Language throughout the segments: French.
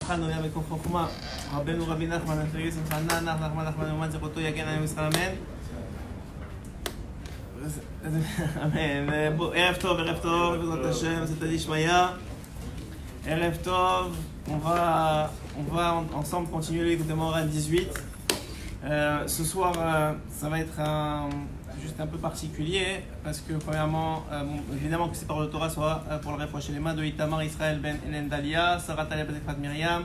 התחלנו יהיה בכוח חוכמה, רבנו רבי נחמן, נפרגי שמחנה, נחמן אומן זכותו יגן על ישראל, אמן. אמן. ערב טוב, בעזרת השם, c'est Dishmaya. Erev Tov, on va ensemble continuer l'écoutement moral 18. Ce soir, ça va être juste un peu particulier parce que premièrement, évidemment que c'est par le Torah, soit pour le rapprocher les mains de Itamar Israël ben Hélène Dalia, Sarah Talia Bezekrat Myriam,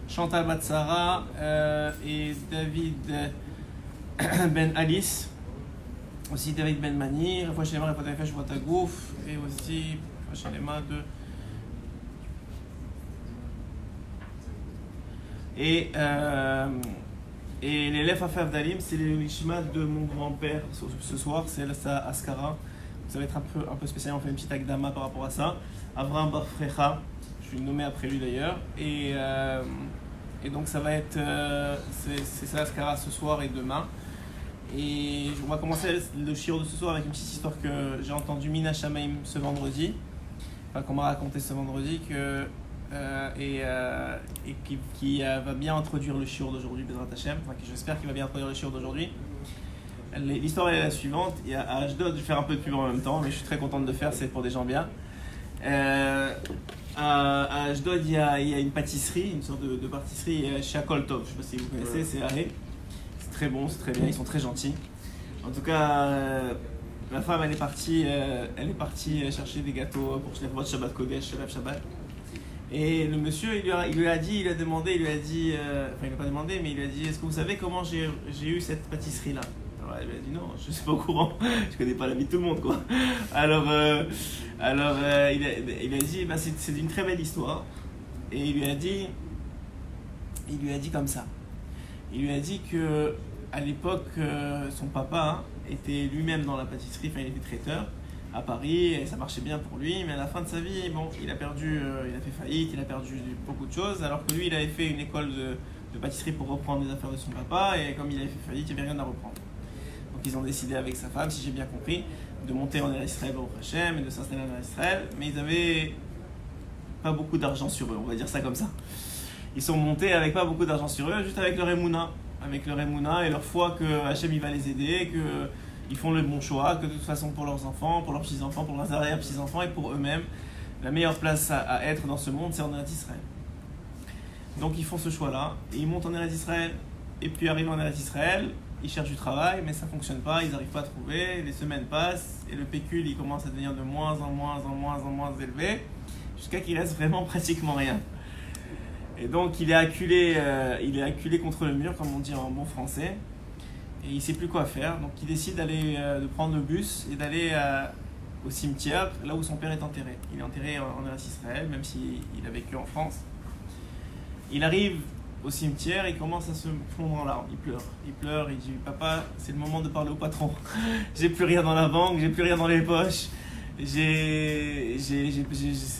Chantal Batsara et David ben Alice, aussi David ben Mani, rapprocher les mains, rapprocher les mains, Gouf, et aussi rapprocher les mains de et l'élève Afaf Dalim, c'est le Nishma de mon grand-père ce soir, c'est sa Askara. Ça va être un peu spécial, on fait une petite akdama par rapport à ça. Avraham Bar Frecha, je suis nommé après lui d'ailleurs. Et donc ça va être, c'est sa Askara ce soir et demain. Et on va commencer le shiur de ce soir avec une petite histoire que j'ai entendue Mina Shamaim ce vendredi. Enfin, qu'on m'a raconté ce vendredi et qui va bien introduire le shiur d'aujourd'hui, Bezrat Hashem. Enfin, j'espère qu'il va bien introduire le shiur d'aujourd'hui. L'histoire est la suivante. Il y a à Ashdod, je vais faire un peu de pub en même temps, mais je suis très contente de le faire, c'est pour des gens bien. À Ashdod, il y a une pâtisserie, une sorte de pâtisserie chez Akol Tov. Je ne sais pas si vous connaissez, c'est Aré. C'est très bon, c'est très bien, ils sont très gentils. En tout cas, la femme, elle est partie chercher des gâteaux pour Shlefot Shabbat Kodesh, Shabbat Shabbat. Et le monsieur, il lui a demandé, enfin il n'a pas demandé, mais il lui a dit, est-ce que vous savez comment j'ai eu cette pâtisserie-là? Alors elle lui a dit, non, je ne suis pas au courant, je connais pas la vie de tout le monde, quoi. Alors il a dit, c'est une très belle histoire. Et il lui a dit comme ça. Il lui a dit que à l'époque, son papa était lui-même dans la pâtisserie, enfin il était traiteur à Paris, et ça marchait bien pour lui, mais à la fin de sa vie, bon, il a fait faillite, il a perdu beaucoup de choses, alors que lui, il avait fait une école de pâtisserie pour reprendre les affaires de son papa, et comme il avait fait faillite, il n'y avait rien à reprendre. Donc ils ont décidé avec sa femme, si j'ai bien compris, de monter en Eretz Israël au Hashem et de s'installer en Eretz Israël, mais ils n'avaient pas beaucoup d'argent sur eux, on va dire ça comme ça. Ils sont montés avec pas beaucoup d'argent sur eux, juste avec leur émouna et leur foi que Hashem il va les aider, que ils font le bon choix, que de toute façon pour leurs enfants, pour leurs petits-enfants, pour leurs arrière-petits-enfants et pour eux-mêmes, la meilleure place à être dans ce monde, c'est en Eretz Israël. Donc ils font ce choix-là, et ils montent en Eretz Israël, et puis arrivent en Eretz Israël, ils cherchent du travail, mais ça ne fonctionne pas, ils n'arrivent pas à trouver, les semaines passent, et le pécule il commence à devenir de moins en moins élevé, jusqu'à qu'il reste vraiment pratiquement rien. Et donc il est acculé contre le mur, comme on dit en bon français, et il ne sait plus quoi faire, donc il décide de prendre le bus et d'aller au cimetière, là où son père est enterré. Il est enterré en Eretz Israël, même s'il a vécu en France. Il arrive au cimetière, il commence à se fondre en larmes, il pleure, il dit « Papa, c'est le moment de parler au patron. J'ai plus rien dans la banque, j'ai plus rien dans les poches, c'est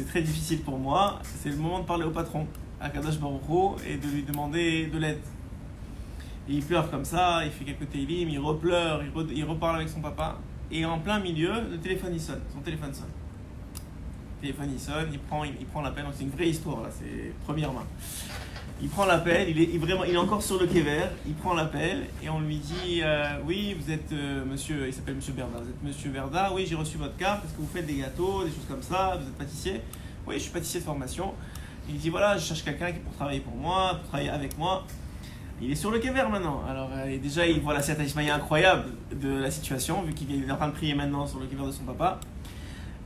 très difficile pour moi, c'est le moment de parler au patron, à Kadosh Baruch Hu, et de lui demander de l'aide. » Et il pleure comme ça, il fait quelques télim, il repleure, il reparle avec son papa. Et en plein milieu, le téléphone il sonne, son téléphone sonne. Le téléphone il sonne, il prend l'appel, donc c'est une vraie histoire là, c'est première main. Il prend l'appel, il est encore sur le kéver, il prend l'appel et on lui dit oui, vous êtes monsieur, il s'appelle monsieur Berda, vous êtes monsieur Berda, oui j'ai reçu votre carte, est-ce que vous faites des gâteaux, des choses comme ça, vous êtes pâtissier? Oui, je suis pâtissier de formation. Il dit voilà, je cherche quelqu'un qui pour travailler pour moi, pour travailler avec moi. Il est sur le kéver maintenant. Alors déjà il voit la Dishmaya incroyable de la situation, vu qu'il est en train de prier maintenant sur le kéver de son papa.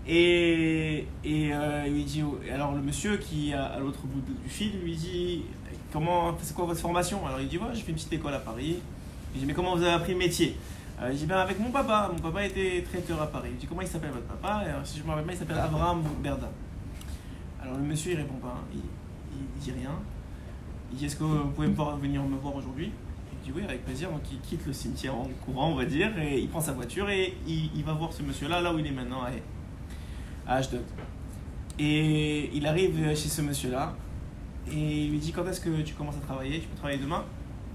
Et il lui dit, alors le monsieur qui est à l'autre bout du fil lui dit c'est quoi votre formation? Alors il dit j'ai fait une petite école à Paris. Il dit mais comment vous avez appris le métier? Il dit avec mon papa était traiteur à Paris. Il dit comment il s'appelle votre papa? Alors, si je me rappelle bien, il s'appelle Avraham Berda. Alors le monsieur il répond pas, il dit rien. Il dit est-ce que vous pouvez venir me voir aujourd'hui? Il dit oui, avec plaisir. Donc il quitte le cimetière en courant, on va dire, et il prend sa voiture et il va voir ce monsieur-là, là où il est maintenant, à Ashdod. Et il arrive chez ce monsieur-là et il lui dit quand est-ce que tu commences à travailler? Tu peux travailler demain?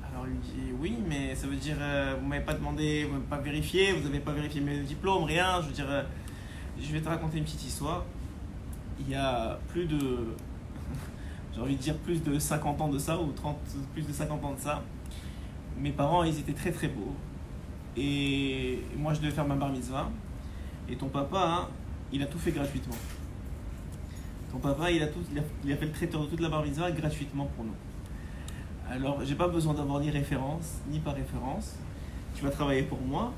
Alors il lui dit oui, mais ça veut dire vous m'avez pas demandé, vous m'avez pas vérifié, vous n'avez pas vérifié mes diplômes, rien. Je veux dire, je vais te raconter une petite histoire. Il y a plus de j'ai envie de dire plus de 50 ans de ça, ou 30, plus de 50 ans de ça. Mes parents, ils étaient très très beaux. Et moi, je devais faire ma bar mitzvah. Et ton papa, hein, il a tout fait gratuitement. Ton papa, il a fait le traiteur de toute la bar mitzvah gratuitement pour nous. Alors, j'ai pas besoin d'avoir ni référence, ni pas référence. Tu vas travailler pour moi,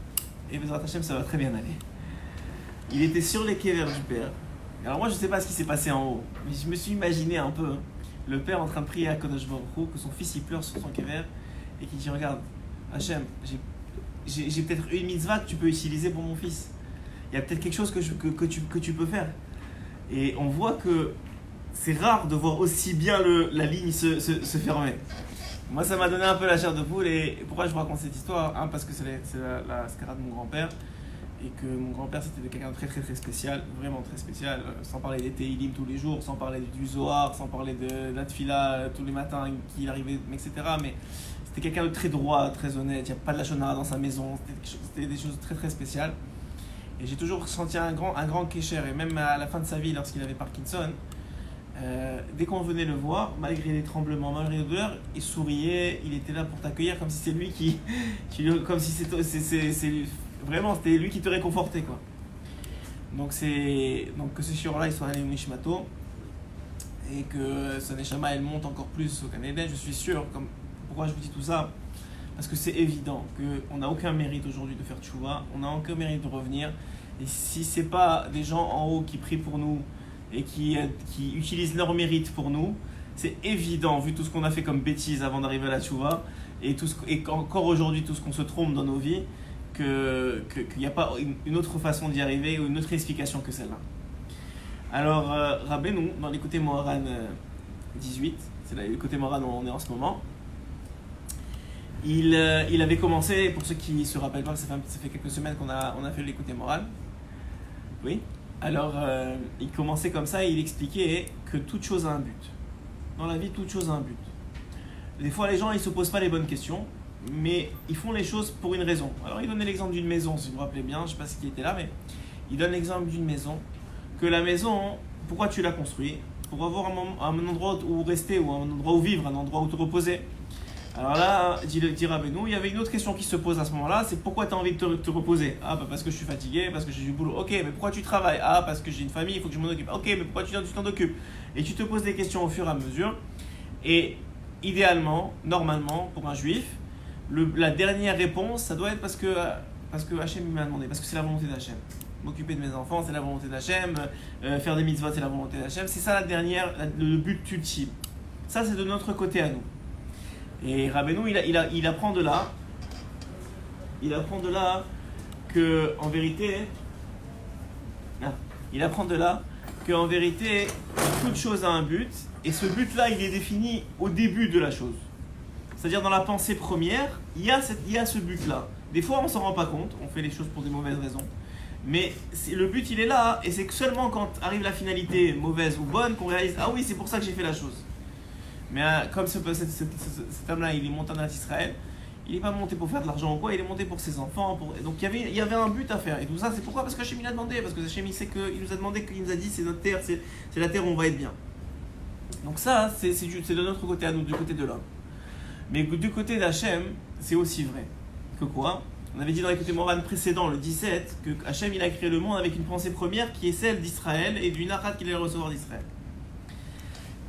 et Bezrat Hashem, ça va très bien aller. Il était sur les kévers du père. Alors moi, je sais pas ce qui s'est passé en haut, mais je me suis imaginé un peu, le père en train de prier à Kodesh Baruch Hu, que son fils il pleure sur son kéver, et qui dit, regarde, Hashem, j'ai peut-être une mitzvah que tu peux utiliser pour mon fils. Il y a peut-être quelque chose que tu peux faire. Et on voit que c'est rare de voir aussi bien la ligne se fermer. Moi, ça m'a donné un peu la chair de poule. Et pourquoi je vous raconte cette histoire? Parce que c'est la skara de mon grand-père. Et que mon grand-père, c'était quelqu'un de très très très spécial. Vraiment très spécial. Sans parler des Teilim tous les jours, sans parler du Zohar, sans parler de la Tfila tous les matins qu'il arrivait, etc. Mais c'était quelqu'un de très droit, très honnête. Il n'y a pas de la shonara dans sa maison. C'était des choses très très spéciales. Et j'ai toujours senti un grand kécher. Et même à la fin de sa vie, lorsqu'il avait Parkinson, dès qu'on venait le voir, malgré les tremblements, malgré les douleurs, il souriait, il était là pour t'accueillir comme si c'est lui comme si vraiment c'était lui qui te réconfortait, quoi. Donc que ce shiur-là il soit allé au Nishmato et que sa neshama elle monte encore plus au Canada, je suis sûr. Pourquoi je vous dis tout ça? Parce que c'est évident qu'on n'a aucun mérite aujourd'hui de faire tchouva, on n'a aucun mérite de revenir. Et si c'est pas des gens en haut qui prient pour nous et qui utilisent leur mérite pour nous, c'est évident, vu tout ce qu'on a fait comme bêtises avant d'arriver à la tchouva, et encore aujourd'hui tout ce qu'on se trompe dans nos vies, qu'il n'y a pas une autre façon d'y arriver ou une autre explication que celle-là. Alors, Rabbeinu, dans l'Écouté Moharan 18, c'est là l'Écouté Moharan où on est en ce moment, il avait commencé, pour ceux qui ne se rappellent pas, ça fait quelques semaines qu'on a fait l'Écouté Moharan. Oui. Alors, il commençait comme ça et il expliquait que toute chose a un but. Dans la vie, toute chose a un but. Des fois, les gens, ils ne se posent pas les bonnes questions, mais ils font les choses pour une raison. Alors, il donnait l'exemple d'une maison, si vous vous rappelez bien, je ne sais pas qui était là, mais il donne l'exemple d'une maison, que la maison, pourquoi tu l'as construite? Pour avoir un endroit où rester, ou un endroit où vivre, un endroit où te reposer. Alors là, dit Rabbeinu, il y avait une autre question qui se pose à ce moment-là, c'est pourquoi tu as envie de te reposer? Ah, parce que je suis fatigué, parce que j'ai du boulot. Ok, mais pourquoi tu travailles? Ah, parce que j'ai une famille, il faut que je m'en occupe. Ok, mais pourquoi tu t'en occupes? Et tu te poses des questions au fur et à mesure. Et idéalement, normalement, pour un juif, la dernière réponse, ça doit être parce que Hachem m'a demandé, parce que c'est la volonté d'Hachem. M'occuper de mes enfants, c'est la volonté d'Hachem. Faire des mitzvot, c'est la volonté d'Hachem. C'est ça le but ultime. Ça, c'est de notre côté à nous. Et Rabbeinu, il apprend de là que en vérité, toute chose a un but, et ce but-là, il est défini au début de la chose. C'est-à-dire dans la pensée première, il y a ce but-là. Des fois, on s'en rend pas compte, on fait les choses pour des mauvaises raisons. Mais le but, il est là, et c'est que seulement quand arrive la finalité mauvaise ou bonne qu'on réalise, ah oui, c'est pour ça que j'ai fait la chose. Mais comme cet homme-là, il est monté en Israël, il n'est pas monté pour faire de l'argent ou quoi, il est monté pour ses enfants. Donc il y avait un but à faire. Et tout ça, c'est pourquoi? Parce que Hachem il a demandé, parce que Hachem il sait qu'il nous a demandé, qu'il nous a dit c'est notre terre, c'est la terre où on va être bien. Donc ça, c'est de notre côté à nous, du côté de l'homme. Mais du côté d'Hachem, c'est aussi vrai. Que quoi? On avait dit dans l'écouté Moran précédent, le 17, que Hachem il a créé le monde avec une pensée première qui est celle d'Israël et du narat qu'il allait recevoir d'Israël.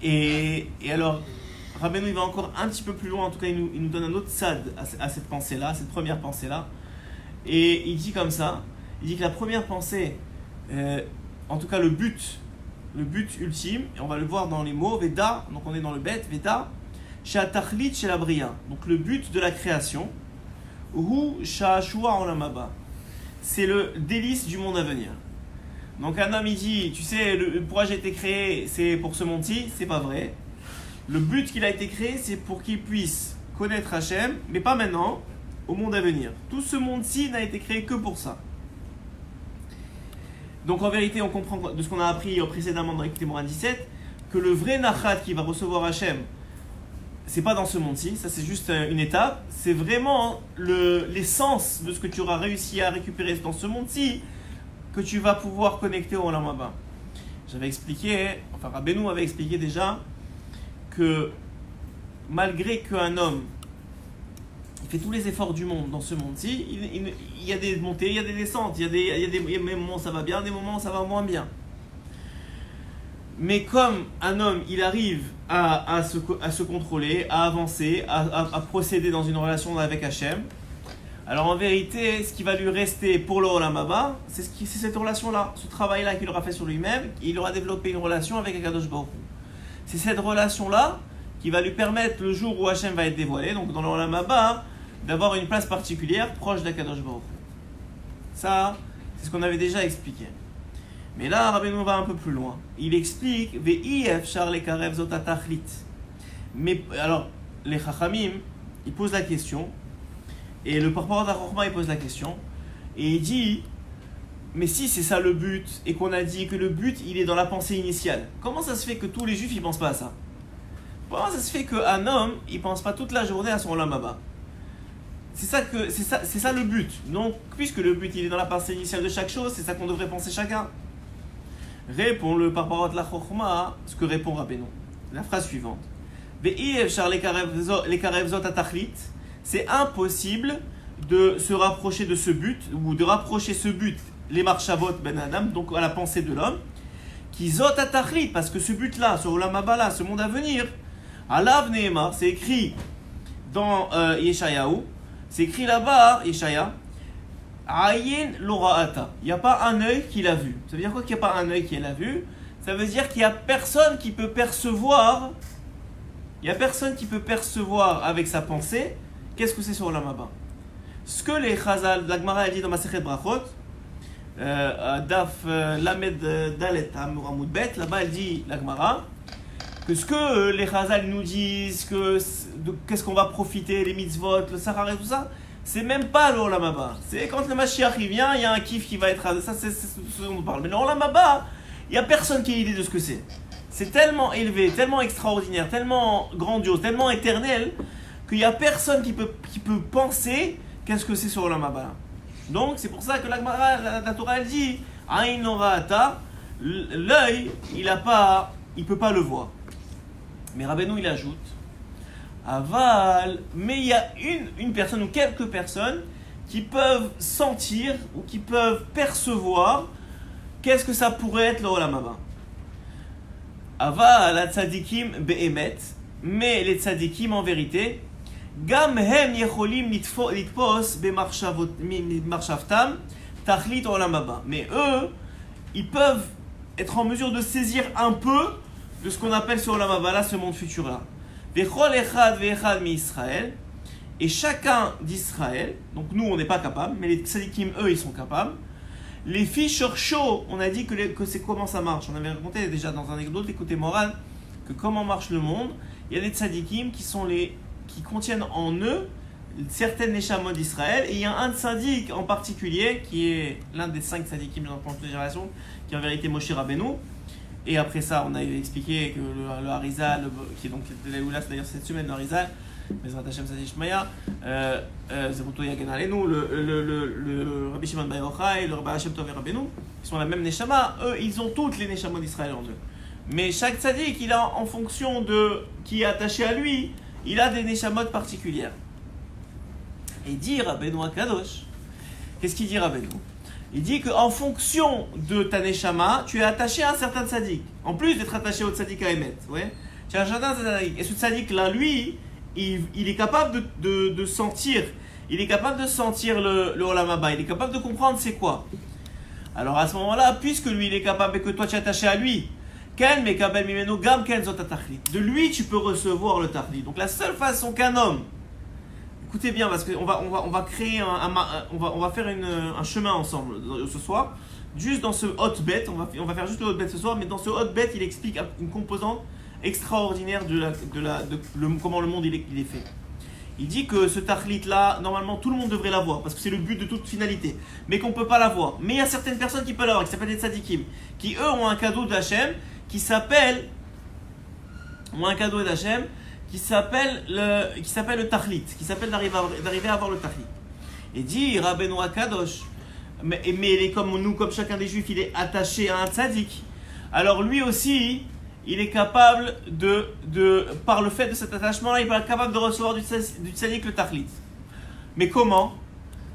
Et alors, Rabbeinu il va encore un petit peu plus loin, en tout cas il nous donne un autre sad à cette pensée-là, cette première pensée-là. Et il dit comme ça, il dit que la première pensée, en tout cas le but ultime, et on va le voir dans les mots, Veda, donc on est dans le bet, Veda, Shatachlit chez la Bria, donc le but de la création, Hu Shashua en Lamaba, c'est le délice du monde à venir. Donc un homme il dit, tu sais, pourquoi j'ai été créé, c'est pour ce monde-ci, c'est pas vrai. Le but qu'il a été créé, c'est pour qu'il puisse connaître Hachem, mais pas maintenant, au monde à venir. Tout ce monde-ci n'a été créé que pour ça. Donc en vérité, on comprend de ce qu'on a appris précédemment dans l'écouté Moran 17, que le vrai nachat qui va recevoir Hachem, c'est pas dans ce monde-ci, ça c'est juste une étape, c'est vraiment l'essence de ce que tu auras réussi à récupérer dans ce monde-ci, que tu vas pouvoir connecter au Olam Haba. J'avais expliqué, Rabbeinu avait expliqué déjà que malgré qu'un homme il fait tous les efforts du monde dans ce monde-ci, il y a des montées, il y a des descentes, il y a des moments où ça va bien, des moments où ça va moins bien. Mais comme un homme, il arrive à se contrôler, à avancer, à procéder dans une relation avec Hachem, alors en vérité, ce qui va lui rester pour le Olam Haba, c'est cette relation-là, ce travail-là qu'il aura fait sur lui-même, il aura développé une relation avec Akadosh Baruch Hu. C'est cette relation-là qui va lui permettre, le jour où Hachem va être dévoilé, donc dans le Olam Haba, d'avoir une place particulière proche d'Akadosh Baruch Hu. Ça, c'est ce qu'on avait déjà expliqué. Mais là, Rabbeinu va un peu plus loin. Il explique Ve'if shar lekarev zot atachlit. Mais alors, les Chachamim, ils posent la question, et le porte-parole d'Achorma, il pose la question, et il dit mais si c'est ça le but, et qu'on a dit que le but, il est dans la pensée initiale, comment ça se fait que tous les Juifs, ils pensent pas à ça? Comment ça se fait qu'un homme, il pense pas toute la journée à son Olam Haba? C'est ça le but. Donc, puisque le but, il est dans la pensée initiale de chaque chose, c'est ça qu'on devrait penser chacun. Répond le porte-parole de la Chorma, ce que répond Rabbeinu. La phrase suivante. C'est impossible de se rapprocher de ce but, ou de rapprocher ce but, les marchavot ben Adam, donc à la pensée de l'homme, qui zot atachlit, parce que ce but-là, ce Olam Haba, ce monde à venir, Alav Nehemar, c'est écrit dans Yeshayahu, c'est écrit là-bas, Yeshaya, Ayin Loraata. Il n'y a pas un œil qui l'a vu. Ça veut dire quoi qu'il n'y a pas un œil qui l'a vu? Ça veut dire qu'il n'y a personne qui peut percevoir. Il n'y a personne qui peut percevoir avec sa pensée qu'est-ce que c'est sur Olam Haba. Ce que les Chazal, la Gemara a dit dans Masechet Brachot, Daf Lamed Dalet Amud Bet, là-bas elle dit, la Gemara, que ce que les Chazal nous disent, qu'est-ce qu'on va profiter, les mitzvot, le Sahara et tout ça, c'est même pas le Olam Haba. C'est quand le Mashiach il vient, il y a un kiff qui va être. Ça, c'est ce dont on parle. Mais le Olam Haba, il n'y a personne qui ait idée de ce que c'est. C'est tellement élevé, tellement extraordinaire, tellement grandiose, tellement éternel, qu'il n'y a personne qui peut penser qu'est-ce que c'est sur Olam Haba. Donc, c'est pour ça que la Torah elle dit Ain Loraata, l'œil, il peut pas le voir. Mais Rabbeinu il ajoute Aval, mais il y a une personne ou quelques personnes qui peuvent sentir ou qui peuvent percevoir qu'est-ce que ça pourrait être le Olam Haba. Aval la tzadikim be'emet, mais les tzadikim en vérité, gam hem yecholim litpos be'marshavtam tachlit Olam Haba. Mais eux, ils peuvent être en mesure de saisir un peu de ce qu'on appelle ce Olam Haba là, ce monde futur là. Et chacun d'Israël, donc nous on n'est pas capable, mais les tzadikim eux ils sont capables. Les ficheurs chauds, on a dit que c'est comment ça marche. On avait raconté déjà dans un anecdote, écoutez moral, que comment marche le monde. Il y a des tzadikim qui contiennent en eux certaines neshamot d'Israël, et il y a un tzadik en particulier qui est l'un des 5 tzadikim de notre génération, qui est en vérité Moshe Rabbeinu. Et après ça, on a expliqué que le Harizal, qui est donc là, c'est d'ailleurs cette semaine, le Harizal, Bezrat Hashem Sadi Shmaya, Zeruto Yagen Alenu, le Rabbi Shimon Bar Yochai, le Rabbi Hashem Tov et Rabbeinu, qui sont la même Neshama, eux, ils ont toutes les Neshamot d'Israël en eux. Mais chaque tzaddik, il a, en fonction de qui est attaché à lui, il a des Neshamot particulières. Et dit Rabbeinu Akadosh, qu'est-ce qu'il dit Rabbeinu? Il dit qu'en fonction de ta neshama, tu es attaché à un certain tzaddik. En plus d'être attaché au tzaddik à Emet. Ouais. Tu as un certain tzaddik. Et ce tzaddik-là, lui, il est capable de sentir. Il est capable de sentir le Olam Haba. Il est capable de comprendre c'est quoi. Alors à ce moment-là, puisque lui, il est capable et que toi, tu es attaché à lui, de lui, tu peux recevoir le tachlit. Donc la seule façon qu'un homme, écoutez bien, parce qu'on va créer on va faire un chemin ensemble ce soir. Juste dans ce hotbet, on va faire juste le hotbet ce soir, mais dans ce hotbet, il explique une composante extraordinaire de comment le monde il est fait. Il dit que ce tachlit là, normalement tout le monde devrait l'avoir, parce que c'est le but de toute finalité, mais qu'on ne peut pas l'avoir. Mais il y a certaines personnes qui peuvent l'avoir, qui s'appellent des tzadikim, qui eux ont un cadeau d'Hachem, qui s'appelle le tachlit, qui s'appelle d'arriver à avoir le tachlit. Et dit Rabbeinu Akadosh, mais comme chacun des juifs, il est attaché à un tzaddik. Alors lui aussi, il est capable par le fait de cet attachement-là, il va être capable de recevoir du tzaddik le tachlit. Mais comment?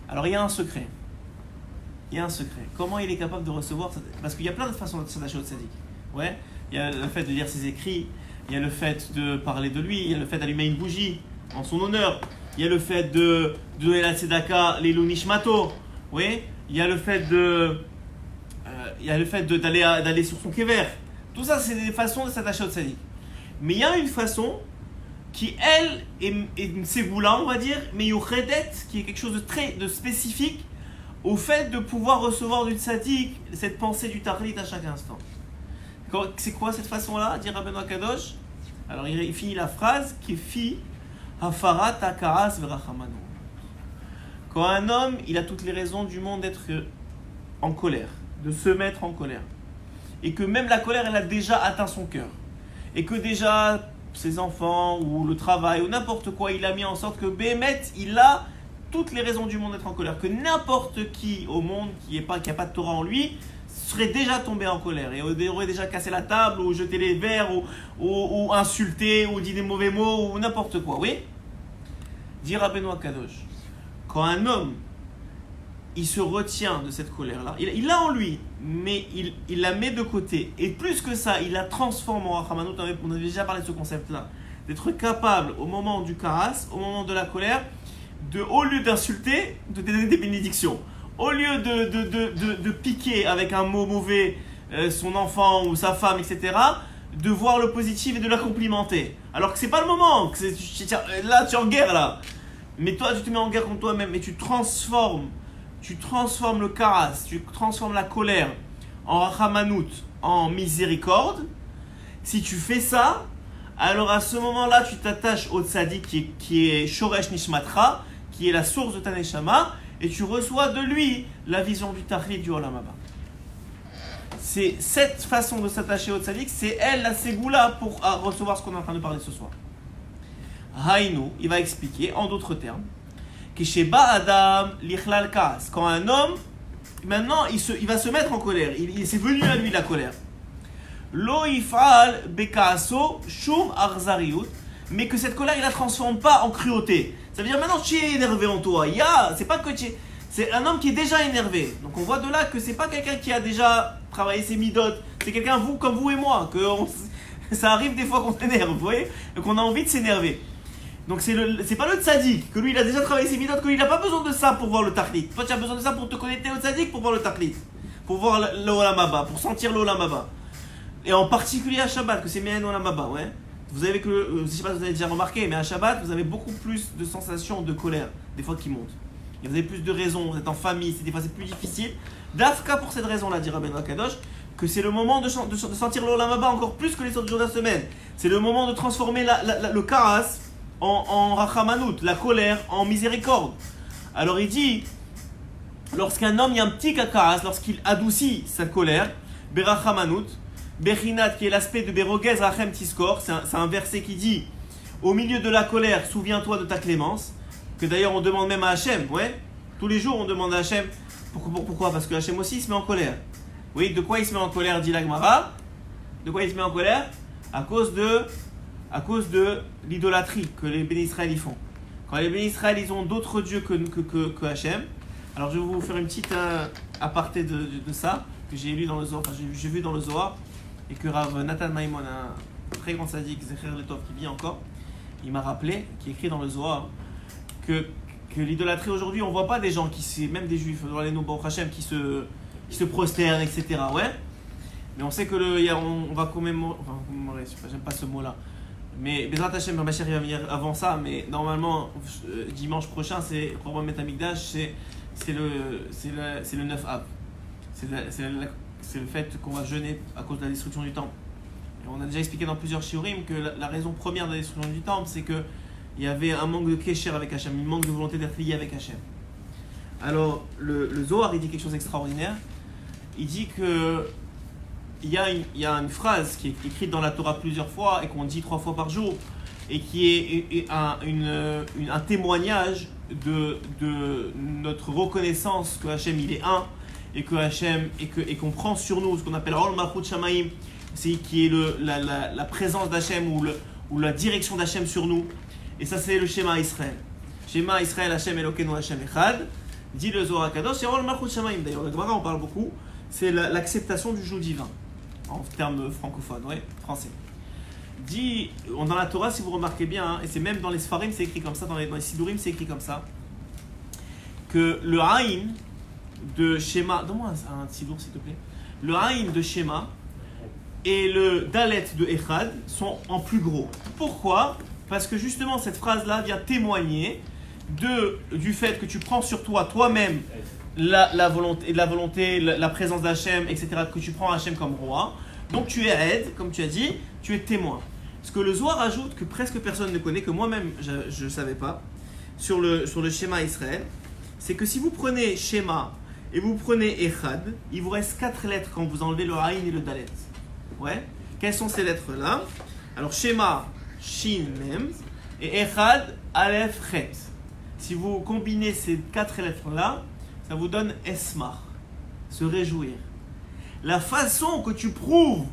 Alors il y a un secret. Comment il est capable de recevoir? Parce qu'il y a plein de façons de s'attacher au tzaddik. Ouais. Il y a le fait de lire ses écrits, il y a le fait de parler de lui, il y a le fait d'allumer une bougie en son honneur, il y a le fait de donner la tzedaka, l'ilou nishmato. Oui. Il y a le fait d'aller sur son kever. Tout ça, c'est des façons de s'attacher au tzaddik. Mais il y a une façon qui, elle, est une ségoula, on va dire, mais yuchedet, qui est quelque chose de spécifique au fait de pouvoir recevoir du tzaddik cette pensée du tachlit à chaque instant. C'est quoi cette façon-là, dit Rabbeinu Akadosh? Alors il finit la phrase qui fit hafarat hakaras verachamanu. Quand un homme, il a toutes les raisons du monde d'être en colère, de se mettre en colère, et que même la colère, elle a déjà atteint son cœur, et que déjà ses enfants ou le travail ou n'importe quoi, il a mis en sorte que Béhémet, il a toutes les raisons du monde d'être en colère, que n'importe qui au monde qui n'a pas de Torah en lui serait déjà tombé en colère et aurait déjà cassé la table ou jeté les verres ou insulté ou dit des mauvais mots ou n'importe quoi, oui? Dit Rabbeinu Akadosh, quand un homme il se retient de cette colère-là, il l'a en lui, mais il la met de côté. Et plus que ça, il la transforme en rachamanout. On avait déjà parlé de ce concept-là. D'être capable, au moment du karas, au moment de la colère, au lieu d'insulter, de donner des bénédictions. Au lieu de piquer avec un mot mauvais son enfant ou sa femme, etc., de voir le positif et de la complimenter. Alors que c'est pas le moment. Là, tu es en guerre, là. Mais toi, tu te mets en guerre contre toi-même et tu transformes le karas, tu transformes la colère en rachamanout, en miséricorde. Si tu fais ça, alors à ce moment-là, tu t'attaches au tzaddik qui est shoresh nishmatra, qui est la source de ta neshama, et tu reçois de lui la vision du tachlit du olam haba. C'est cette façon de s'attacher au tzaddik, c'est elle la ségoula pour recevoir ce qu'on est en train de parler ce soir. Haïnu, il va expliquer en d'autres termes. Quand un homme, maintenant, il va se mettre en colère. C'est venu à lui la colère. Lo ifal bekaaso shum arzariut, mais que cette colère, il la transforme pas en cruauté. Ça veut dire maintenant tu es énervé en toi. C'est pas que c'est un homme qui est déjà énervé. Donc on voit de là que c'est pas quelqu'un qui a déjà travaillé ses midotes. C'est quelqu'un comme vous et moi ça arrive des fois qu'on s'énerve, vous voyez, et qu'on a envie de s'énerver. Donc c'est pas le tzaddik, que lui il a déjà travaillé ses midotes, qu'il n'a pas besoin de ça pour voir le tachlit. Toi tu as besoin de ça pour te connecter au tzaddik, pour voir le tachlit, pour voir l'olam haba, pour sentir l'olam haba. Et en particulier à Shabbat, que c'est bien l'olam haba, ouais. Vous avez je sais pas si vous avez déjà remarqué, mais à Shabbat vous avez beaucoup plus de sensations de colère, des fois qui montent. Et vous avez plus de raisons, vous êtes en famille, des fois c'est plus difficile. D'Afka pour cette raison-là, dit Rabbeinu Akadosh, que c'est le moment de sentir l'olam haba encore plus que les autres jours de la semaine. C'est le moment de transformer le karas en rachamanout, la colère, en miséricorde. Alors il dit, lorsqu'un homme, il y a un petit kakaras, lorsqu'il adoucit sa colère, berachamanout, bechinat, qui est l'aspect de berogez rachem tiskor, c'est un verset qui dit, au milieu de la colère, souviens-toi de ta clémence, que d'ailleurs on demande même à Hachem, ouais, tous les jours on demande à Hachem, pourquoi? Parce que Hachem aussi il se met en colère. Oui, de quoi il se met en colère, dit la Gemara? De quoi il se met en colère? À cause de l'idolâtrie que les bénis Israël y font. Quand les bénis Israël ils ont d'autres dieux que Hachem, alors je vais vous faire une petite aparté de ça, que j'ai lu dans le Zohar, j'ai vu dans le Zohar, et que Rav Nathan Maimon, un très grand sadique, Zecher Letov, qui vit encore, il m'a rappelé, qui écrit dans le Zohar, que l'idolâtrie aujourd'hui, on ne voit pas des gens même des juifs, Baruch Hashem, qui se prosternent, etc. Ouais. Mais on sait que on va commémorer, j'aime pas ce mot-là. Mais Bezrat Hashem, Rav il va venir avant ça, mais normalement, dimanche prochain, c'est Korban Bet Hamikdash, c'est le 9 Av. C'est le fait qu'on va jeûner à cause de la destruction du temple. Et on a déjà expliqué dans plusieurs shiurim que la raison première de la destruction du temple, c'est qu'il y avait un manque de kesher avec Hachem, un manque de volonté d'être lié avec Hachem. Alors, le Zohar, il dit quelque chose d'extraordinaire. Il dit que il y a une phrase qui est écrite dans la Torah plusieurs fois et qu'on dit 3 fois par jour et qui est un témoignage de notre reconnaissance que Hachem il est un et que Hachem et qu'on prend sur nous ce qu'on appelle Ol Malchut Shamaim, qui est la présence d'Hachem ou la direction d'Hachem sur nous. Et ça, c'est le schéma Israël. Schéma Israël, Hachem Elokeinu, Hachem Echad. Dit le Zohar HaKadosh, Yarol Malchut Shamayim. D'ailleurs, le Gemara en parle beaucoup. C'est l'acceptation du joug divin, en termes francophones, ouais, français. Dit, dans la Torah, si vous remarquez bien, hein, et c'est même dans les Sfarim, c'est écrit comme ça, dans les Sidurim, c'est écrit comme ça, que le Haïm de Shema, donne-moi un Sidur s'il te plaît, le Haïm de Shema et le Dalet de Echad sont en plus gros. Pourquoi ? Parce que justement, cette phrase-là vient témoigner du fait que tu prends sur toi, toi-même, la volonté, la présence d'Hachem, etc., que tu prends Hachem comme roi. Donc tu es aide, comme tu as dit, tu es témoin. Ce que le Zohar ajoute, que presque personne ne connaît, que moi-même je ne savais pas, sur le schéma Israël, c'est que si vous prenez schéma et vous prenez Echad, il vous reste 4 lettres quand vous enlevez le Aïn et le Dalet. Ouais. Quelles sont ces lettres-là ? Alors schéma, Shin, Mem, et Echad, Aleph, Chet. Si vous combinez ces 4 lettres-là, ça vous donne Esmar, se réjouir. La façon que tu prouves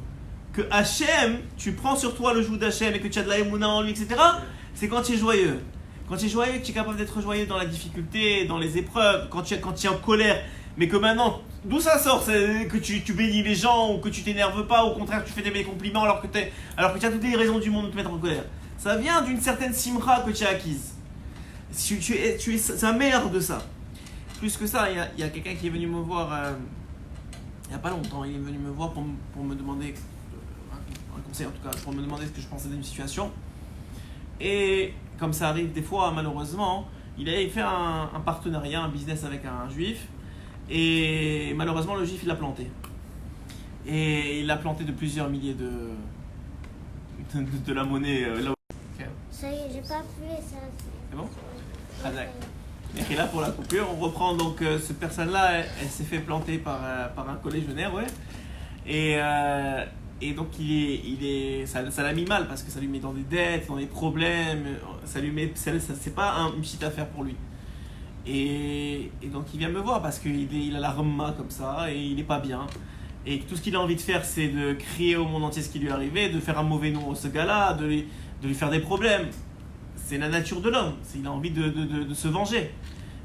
que Hachem, tu prends sur toi le joug d'Hachem et que tu as de la émouna en lui, etc., c'est quand tu es joyeux. Quand tu es joyeux, tu es capable d'être joyeux dans la difficulté, dans les épreuves, quand tu es en colère. Mais que maintenant, d'où ça sort ? C'est que tu bénis les gens ou que tu t'énerves pas, au contraire, tu fais des compliments alors que tu as toutes les raisons du monde de te mettre en colère. Ça vient d'une certaine simra que tu as acquise. C'est un meilleur de ça. Plus que ça, il y a quelqu'un qui est venu me voir il n'y a pas longtemps. Il est venu me voir pour me demander un conseil, en tout cas, pour me demander ce que je pensais d'une situation. Et comme ça arrive des fois, malheureusement, il avait fait un partenariat, un business avec un juif. Et malheureusement, le juif, il l'a planté. Et il l'a planté de plusieurs milliers de la monnaie. Là. Okay. Ça y est, j'ai pas appuyé ça. C'est bon ? Et là pour la coupure, on reprend donc cette personne-là, elle s'est fait planter par un collégionnaire, ouais. Et donc ça l'a mis mal parce que ça lui met dans des dettes, dans des problèmes. C'est pas une petite affaire pour lui. Et donc il vient me voir parce qu'il a la remma comme ça et il est pas bien. Et tout ce qu'il a envie de faire, c'est de crier au monde entier ce qui lui est arrivé, de faire un mauvais nom à ce gars-là, de lui faire des problèmes. C'est la nature de l'homme, il a envie de se venger.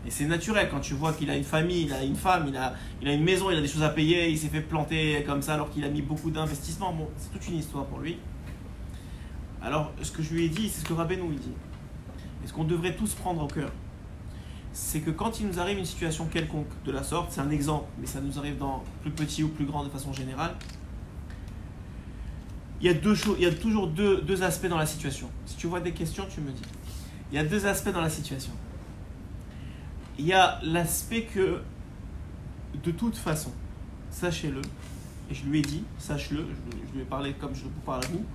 Et c'est naturel quand tu vois qu'il a une famille, il a une femme, il a une maison, il a des choses à payer, il s'est fait planter comme ça alors qu'il a mis beaucoup d'investissements. Bon, c'est toute une histoire pour lui. Alors, ce que je lui ai dit, c'est ce que Rabbeinu lui dit. Et ce qu'on devrait tous prendre au cœur, c'est que quand il nous arrive une situation quelconque de la sorte, c'est un exemple, mais ça nous arrive dans plus petit ou plus grand de façon générale, il y a toujours deux aspects dans la situation. Si tu vois des questions, tu me dis. Il y a 2 aspects dans la situation. Il y a l'aspect que, de toute façon, sachez-le, et je lui ai dit, sache-le, je lui ai parlé comme je vous parle à vous,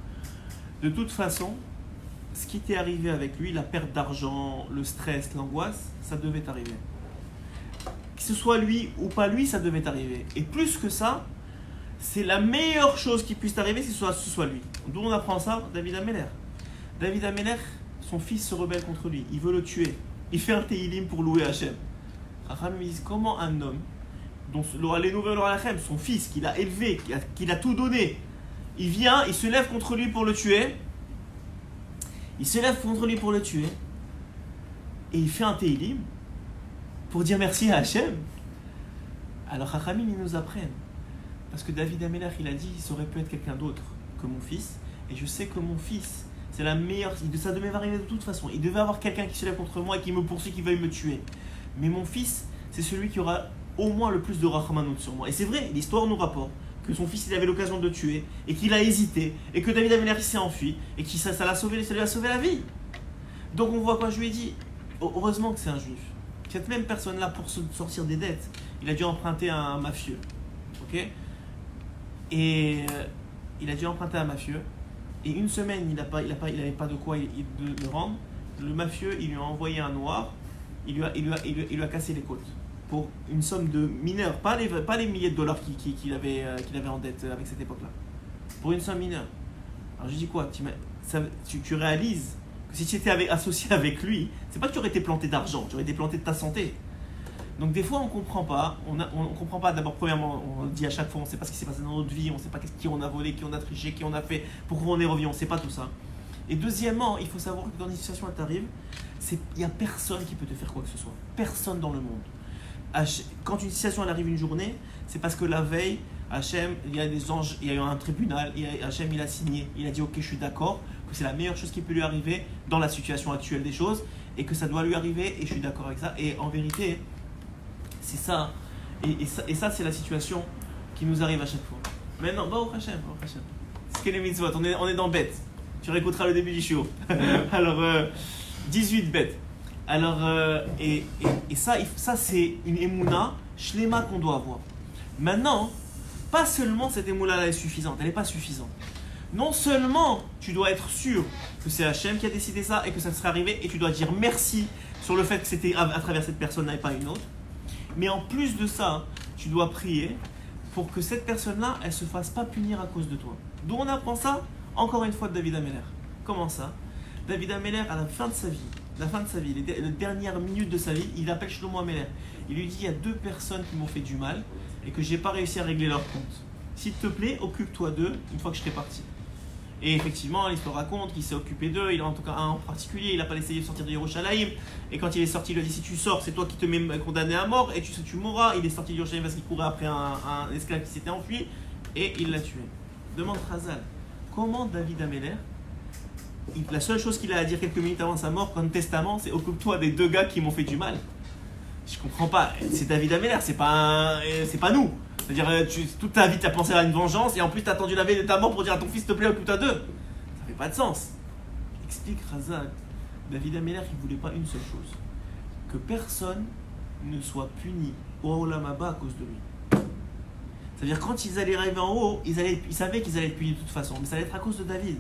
de toute façon, ce qui t'est arrivé avec lui, la perte d'argent, le stress, l'angoisse, ça devait arriver. Que ce soit lui ou pas lui, ça devait arriver. Et plus que ça, c'est la meilleure chose qui puisse arriver, c'est que ce soit lui. D'où on apprend ça ? David Améler. David Améler, son fils se rebelle contre lui, il veut le tuer. Il fait un Teilim pour louer Hachem. Racham me dit, comment un homme, dont les nouvelles Hachem, son fils, qu'il a élevé, qu'il a tout donné, il vient, il se lève contre lui pour le tuer, et il fait un Teilim pour dire merci à Hachem. Alors Rachamim, ils nous apprennent. Parce que David Améler, il a dit, ça aurait pu être quelqu'un d'autre que mon fils, et je sais que mon fils, c'est la meilleure, ça devait arriver de toute façon. Il devait avoir quelqu'un qui se lève contre moi et qui me poursuit, qui veuille me tuer. Mais mon fils, c'est celui qui aura au moins le plus de rachmanout sur moi. Et c'est vrai, l'histoire nous rapporte que son fils, il avait l'occasion de le tuer, et qu'il a hésité, et que David Améler s'est enfui, et que ça lui a sauvé la vie. Donc on voit quoi, je lui ai dit, heureusement que c'est un juif. Cette même personne-là, pour sortir des dettes, il a dû emprunter à un mafieux. Ok ? Et il a dû emprunter à un mafieux. Et une semaine, il n'avait pas de quoi le rendre. Le mafieux, il lui a envoyé un noir. Il lui a cassé les côtes. Pour une somme de mineure. Pas les milliers de dollars qu'il avait en dette avec cette époque-là. Pour une somme mineure. Alors je dis quoi ? Tu réalises que si tu étais associé avec lui, c'est pas que tu aurais été planté d'argent. Tu aurais été planté de ta santé. Donc des fois on comprend pas, on comprend pas d'abord premièrement, on le dit à chaque fois, on sait pas ce qui s'est passé dans notre vie, on sait pas qui on a volé, qui on a triché, qui on a fait, pourquoi on est revenu, on sait pas tout ça. Et deuxièmement, il faut savoir que dans une situation elle t'arrive, il n'y a personne qui peut te faire quoi que ce soit, personne dans le monde. Quand une situation elle arrive une journée, c'est parce que la veille, Hachem, il y a des anges, il y a eu un tribunal, Hachem il a signé, il a dit ok je suis d'accord, que c'est la meilleure chose qui peut lui arriver dans la situation actuelle des choses, et que ça doit lui arriver, et je suis d'accord avec ça, et en vérité, c'est ça, et ça c'est la situation qui nous arrive à chaque fois. Maintenant, au Hachem. C'est que les mitzvot, on est dans bête. Tu réécouteras le début du shiur. Alors, 18 bêtes. Alors, et ça c'est une émouna shlema qu'on doit avoir. Maintenant, pas seulement cette émouna-là est suffisante, elle n'est pas suffisante. Non seulement tu dois être sûr que c'est Hachem qui a décidé ça et que ça serait arrivé, et tu dois dire merci sur le fait que c'était à travers cette personne-là et pas une autre, mais en plus de ça, tu dois prier pour que cette personne-là, elle ne se fasse pas punir à cause de toi. D'où on apprend ça? Encore une fois de David Ameller. Comment ça? David Ameller, à la fin de sa vie, les dernières minutes de sa vie, il appelle Shlomo Ameller. Il lui dit, il y a 2 personnes qui m'ont fait du mal et que je n'ai pas réussi à régler leur compte. S'il te plaît, occupe-toi d'eux une fois que je serai parti. Et effectivement, l'histoire raconte qu'il s'est occupé d'eux, il a en tout cas un en particulier, il n'a pas laissé sortir de Yerushalayim. Et quand il est sorti, il lui a dit, si tu sors, c'est toi qui te mets condamné à mort et tu mourras. Il est sorti de Yerushalayim parce qu'il courait après un esclave qui s'était enfui et il l'a tué. Demande Chazal, comment David Ameller, la seule chose qu'il a à dire quelques minutes avant sa mort, comme testament, c'est occupe-toi des 2 gars qui m'ont fait du mal. Je comprends pas, c'est David Ameller, c'est pas nous. C'est-à-dire, toute ta vie, tu as pensé à une vengeance et en plus, tu as attendu la veille de ta mort pour dire à ton fils, s'il te plaît, occupe-toi d'eux. Ça fait pas de sens. Explique Razak. David Ameller, il voulait pas une seule chose, que personne ne soit puni au Olam Haba à cause de lui. C'est-à-dire, quand ils allaient arriver en haut, ils savaient qu'ils allaient être punis de toute façon, mais ça allait être à cause de David.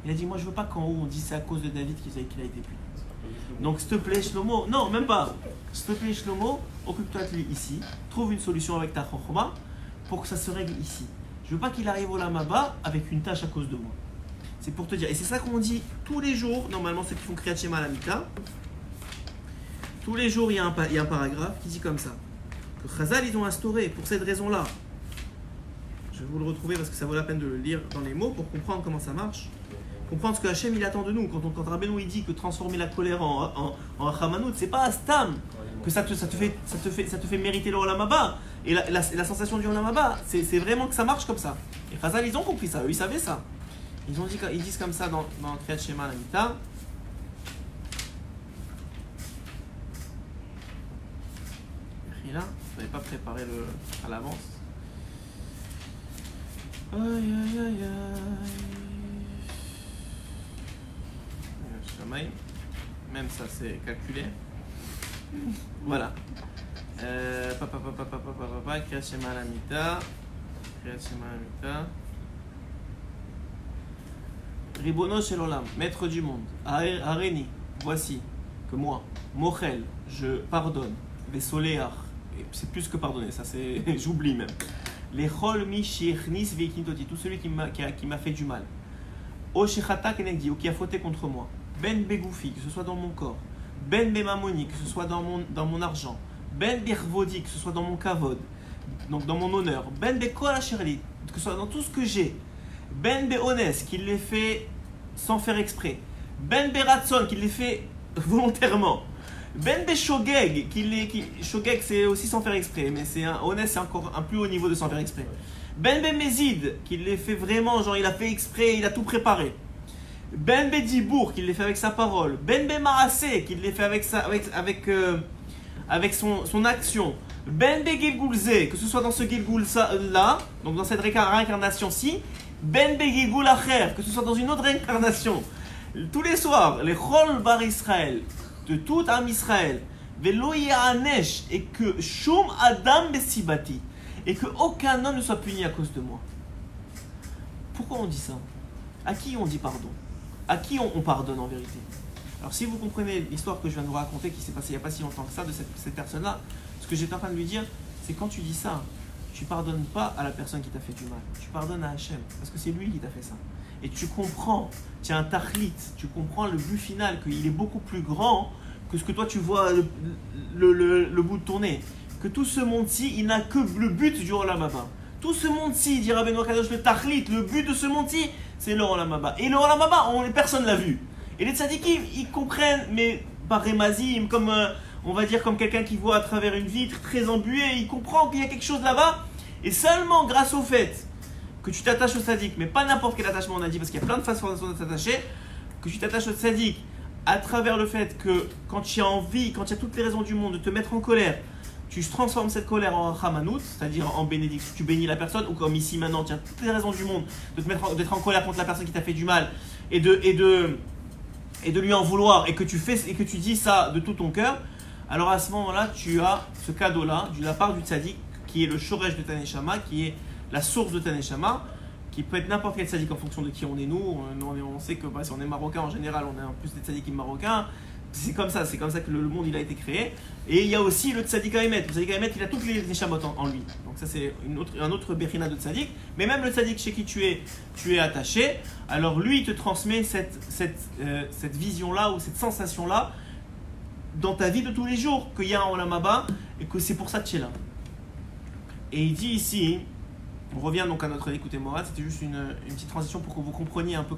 Il a dit, moi, je veux pas qu'en haut, on dise c'est à cause de David qu'il a été puni. Donc, s'il te plaît, Shlomo, non, même pas. S'il te plaît, Shlomo, occupe-toi de lui ici, trouve une solution avec ta chokhma pour que ça se règle ici. Je veux pas qu'il arrive au Olam Haba avec une tâche à cause de moi. C'est pour te dire. Et c'est ça qu'on dit tous les jours, normalement, ceux qui font Kriyat Shema à la Mika. Tous les jours, il y a un paragraphe qui dit comme ça. Que Chazal, ils ont instauré pour cette raison-là. Je vais vous le retrouver parce que ça vaut la peine de le lire dans les mots pour comprendre comment ça marche. Comprendre ce que Hachem il attend de nous. Quand Rabbeinu il dit que transformer la colère en Rachamanout, c'est pas Astam que ça te fait mériter le Olam Haba. Et la sensation du Olam Haba, c'est vraiment que ça marche comme ça. Et Chazal, ils ont compris ça, eux ils savaient ça. Ils disent comme ça dans Kriyat Shema la Mita. Et là, je n'avais pas préparé à l'avance. Aïe aïe aïe aïe. Même ça c'est calculé. Voilà. Kriyat Shema la Mita. Ribono shel olam, maître du monde. Areni, voici que moi, Mochel, je pardonne. Vesoleach, c'est plus que pardonner, ça c'est, j'oublie même. Les chol mi shirnis veikintoti, tout celui qui m'a fait du mal. O shechata kenegdi, ou qui a fauté contre moi. Ben begoufi, que ce soit dans mon corps. Ben bemamoni, que ce soit dans mon argent. Ben birvodi, que ce soit dans mon kavod, donc dans mon honneur. Ben bekol asherli, que ce soit dans tout ce que j'ai. Ben beones, qu'il l'ait fait sans faire exprès. Ben beratson, qu'il l'ait fait volontairement. Ben beshogeg, shogeg c'est aussi sans faire exprès, mais honnête c'est encore un plus haut niveau de sans faire exprès. Ben bemezid, qu'il l'ait fait vraiment, genre il a fait exprès, il a tout préparé. Ben Bedibour, qu'il l'ait fait avec sa parole. Ben Bemarassé, qu'il l'ait fait avec son action. Ben Begilgulze, que ce soit dans ce Gilgul là, donc dans cette réincarnation-ci. Ben Begilgul Acher, que ce soit dans une autre réincarnation. Tous les soirs, les Chol Bar Israël, de tout Am Israël. Velo Yahanesh, et que Shum Adam Besibati, et que aucun homme ne soit puni à cause de moi. Pourquoi on dit ça? À qui on dit pardon? À qui on pardonne en vérité? Alors si vous comprenez l'histoire que je viens de vous raconter qui s'est passée il n'y a pas si longtemps que ça de cette personne-là, ce que j'étais en train de lui dire, c'est quand tu dis ça, tu pardonnes pas à la personne qui t'a fait du mal, tu pardonnes à Hachem, parce que c'est lui qui t'a fait ça. Et tu comprends, tu as un tachlit, tu comprends le but final, qu'il est beaucoup plus grand que ce que toi tu vois le bout de ton nez. Que tout ce monde-ci, il n'a que le but du Olam Haba. Tout ce monde-ci, dit Rabbeinu Kadosh le Tachlit, le but de ce monde-ci, c'est le Olam Haba. Et le Olam Haba, personne ne l'a vu. Et les tzadikim, ils comprennent, mais par Remazim, comme on va dire comme quelqu'un qui voit à travers une vitre très embuée, il comprend qu'il y a quelque chose là-bas. Et seulement grâce au fait que tu t'attaches au tzaddik, mais pas n'importe quel attachement on a dit, parce qu'il y a plein de façons de s'attacher, que tu t'attaches au tzaddik à travers le fait que quand tu as envie, quand tu as toutes les raisons du monde de te mettre en colère, tu transformes cette colère en Hamanout, c'est-à-dire en bénédiction, tu bénis la personne, ou comme ici maintenant, tu as toutes les raisons du monde d'être en colère contre la personne qui t'a fait du mal et de lui en vouloir, et que tu dis ça de tout ton cœur. Alors à ce moment-là, tu as ce cadeau-là de la part du tzaddik, qui est le shoresh de ta neshama, qui est la source de ta neshama, qui peut être n'importe quel tzaddik en fonction de qui on est nous. On sait que si on est marocain en général, on est en plus des tzaddikim marocains. C'est comme ça que le monde il a été créé. Et il y a aussi le tzaddik Haemet. Le tzaddik Haemet, il a toutes les neshamot en lui. Donc ça c'est un autre berina de tzaddik. Mais même le tzaddik chez qui tu es attaché, alors lui il te transmet cette vision-là ou cette sensation-là dans ta vie de tous les jours, qu'il y a un Olam Haba et que c'est pour ça que tu es là. Et il dit ici, on revient donc à notre écoute Morad, c'était juste une petite transition pour que vous compreniez un peu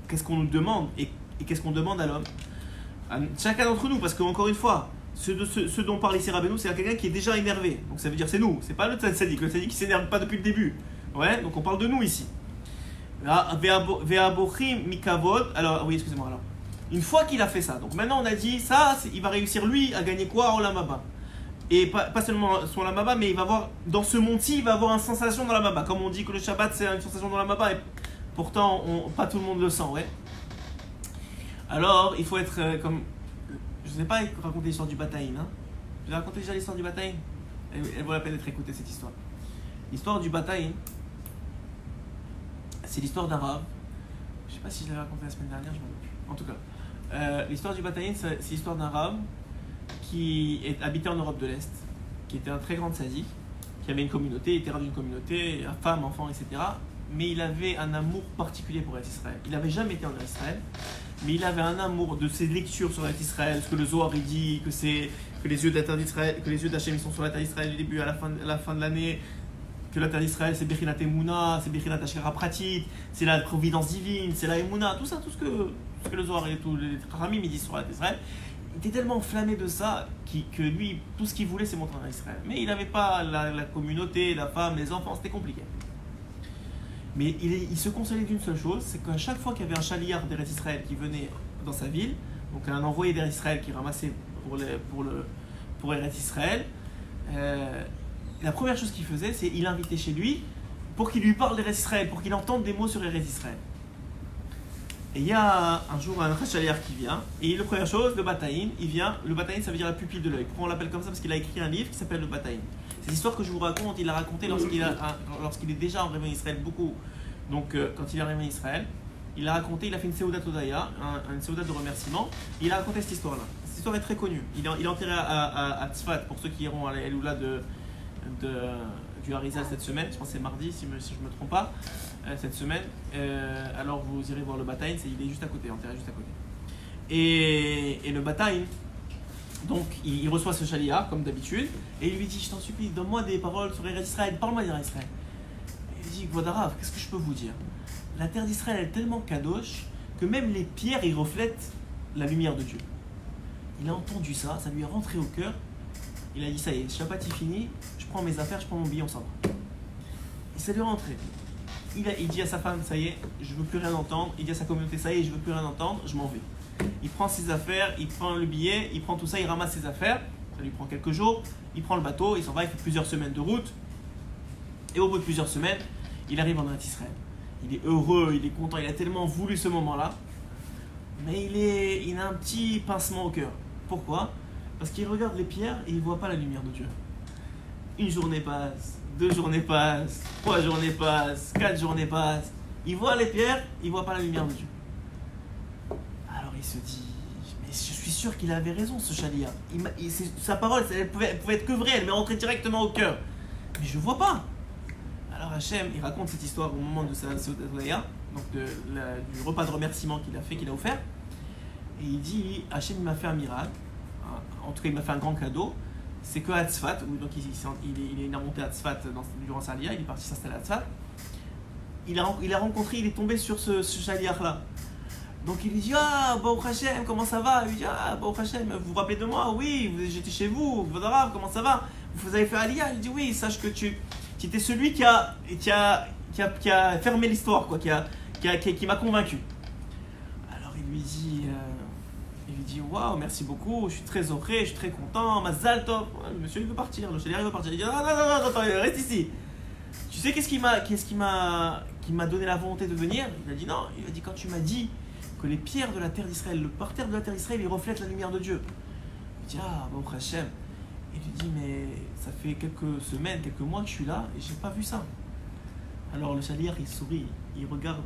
qu'est-ce qu'on nous demande et qu'est-ce qu'on demande à l'homme. À chacun d'entre nous, parce qu'encore une fois, ce dont parle ici Rabbeinu, c'est quelqu'un qui est déjà énervé. Donc ça veut dire c'est nous, c'est pas le tzaddik qui s'énerve pas depuis le début. Ouais, donc on parle de nous ici. Ve'abochim mikavod. Alors oui, excusez-moi. Alors, une fois qu'il a fait ça, donc maintenant on a dit ça, il va réussir lui à gagner quoi en Olam Haba. Et pas seulement son Olam Haba, mais il va avoir dans ce monde-ci, il va avoir une sensation dans l'Olam Haba. Comme on dit que le Shabbat c'est une sensation dans l'Olam Haba, et pourtant pas tout le monde le sent, ouais. Alors, il faut être comme... Je ne sais pas raconter l'histoire du Bataïn. Hein. Je vais raconter déjà l'histoire du Bataïn. Elle vaut la peine d'être écoutée, cette histoire. L'histoire du Bataïn, c'est l'histoire d'un rave. Je ne sais pas si je l'avais raconté la semaine dernière, je m'en rappelle plus. En tout cas, l'histoire du Bataïn, c'est l'histoire d'un rave qui habitait en Europe de l'Est, qui était un très grand tzaddik, qui avait une communauté, il était rave d'une communauté, femme, enfants, etc. Mais il avait un amour particulier pour Israël. Il n'avait jamais été en Israël, mais il avait un amour de ses lectures sur Israël, ce que le Zohar il dit, que les yeux de la terre d'Israël, que les yeux d'Hachem sont sur la terre d'Israël du début à la fin de l'année, que la terre d'Israël c'est Bechinat Emouna, c'est Bechinat Ashkara Pratit, c'est la providence divine, c'est la Emouna, tout ça, tout ce que le Zohar et tous les Khamim ils disent sur la terre d'Israël. Il était tellement enflammé de ça que lui, tout ce qu'il voulait c'est montrer en Israël. Mais il n'avait pas la communauté, la femme, les enfants, c'était compliqué. Mais il se consolait d'une seule chose, c'est qu'à chaque fois qu'il y avait un chaliar d'Eretz Israël qui venait dans sa ville, donc un envoyé d'Eretz Israël qui ramassait pour Eretz Israël, la première chose qu'il faisait, c'est qu'il l'invitait chez lui pour qu'il lui parle d'Eretz Israël, pour qu'il entende des mots sur Eretz Israël. Et il y a un jour un chaliar qui vient, et la première chose, le Bataïn, il vient. Le Bataïn, ça veut dire la pupille de l'œil. Pourquoi on l'appelle comme ça? Parce qu'il a écrit un livre qui s'appelle le Bataïn. Cette histoire que je vous raconte, il l'a raconté lorsqu'il est déjà en réveil Israël beaucoup. Donc quand il est arrivé en Israël, il a raconté, il a fait une Seudat Odaya, une Seudat de remerciement. Il a raconté cette histoire-là. Cette histoire est très connue. Il est enterré à Tzfat, pour ceux qui iront à l'Eloula du Harizal cette semaine. Je pense que c'est mardi, si je ne me trompe pas, cette semaine. Alors vous irez voir le Bataïn, il est juste à côté, enterré juste à côté. Et le Bataïn, donc il reçoit ce chaliar comme d'habitude, et il lui dit: je t'en supplie, donne-moi des paroles sur Eretz Israël, parle-moi d'Eretz Israël. Il dit: Vodarav, qu'est-ce que je peux vous dire? La terre d'Israël est tellement kadosh que même les pierres y reflètent la lumière de Dieu. Il a entendu ça, ça lui est rentré au cœur. Il a dit: ça y est, Shabbat est fini, je prends mes affaires, je prends mon billet, on s'en va. Et ça lui est rentré. Il dit à sa femme: ça y est, je ne veux plus rien entendre. Il dit à sa communauté: ça y est, je ne veux plus rien entendre, je m'en vais. Il prend ses affaires, il prend le billet, il prend tout ça, il ramasse ses affaires. Ça lui prend quelques jours. Il prend le bateau, il s'en va, il fait plusieurs semaines de route. Et au bout de plusieurs semaines, il arrive en Eretz Israël. Il est heureux, il est content, il a tellement voulu ce moment-là. Mais il a un petit pincement au cœur. Pourquoi? Parce qu'il regarde les pierres et il ne voit pas la lumière de Dieu. Une journée passe, 2 journées passent, 3 journées passent, 4 journées passent. Il voit les pierres, il ne voit pas la lumière de Dieu. Alors il se dit: mais je suis sûr qu'il avait raison, ce chaliar. Sa parole, elle pouvait être que vraie, elle m'est rentrée directement au cœur. Mais je ne vois pas. Alors Hachem, il raconte cette histoire au moment de sa Seudat, donc du repas de remerciement qu'il a offert. Et il dit: Hachem m'a fait un miracle. en tout cas il m'a fait un grand cadeau, c'est qu'à Tzfat, donc il est monté à Tzfat durant sa Aliyah, il est parti s'installer à Tzfat, il a rencontré, il est tombé sur ce shaliach là. Donc il lui dit ah Baruch Hashem, comment ça va? Il lui dit ah Baruch Hashem, vous vous rappelez de moi? Oui, j'étais chez vous, Vodarav, comment ça va? Vous avez fait Aliyah? Il dit oui, sache que tu étais celui qui a fermé l'histoire, quoi, qui m'a convaincu. Alors il lui dit waouh, merci beaucoup, je suis très honoré, je suis très content, Mazal Tov. Le monsieur il veut partir, le chalier il veut partir. Il dit non, attends, reste ici. Tu sais qu'est-ce qui m'a donné la volonté de venir? Il a dit non, il a dit quand tu m'as dit que les pierres de la terre d'Israël, le parterre de la terre d'Israël, il reflète la lumière de Dieu. Il dit ah Baruch Hashem. Il lui dit mais ça fait quelques semaines, quelques mois que je suis là et j'ai pas vu ça. Alors le chalier il sourit, il regarde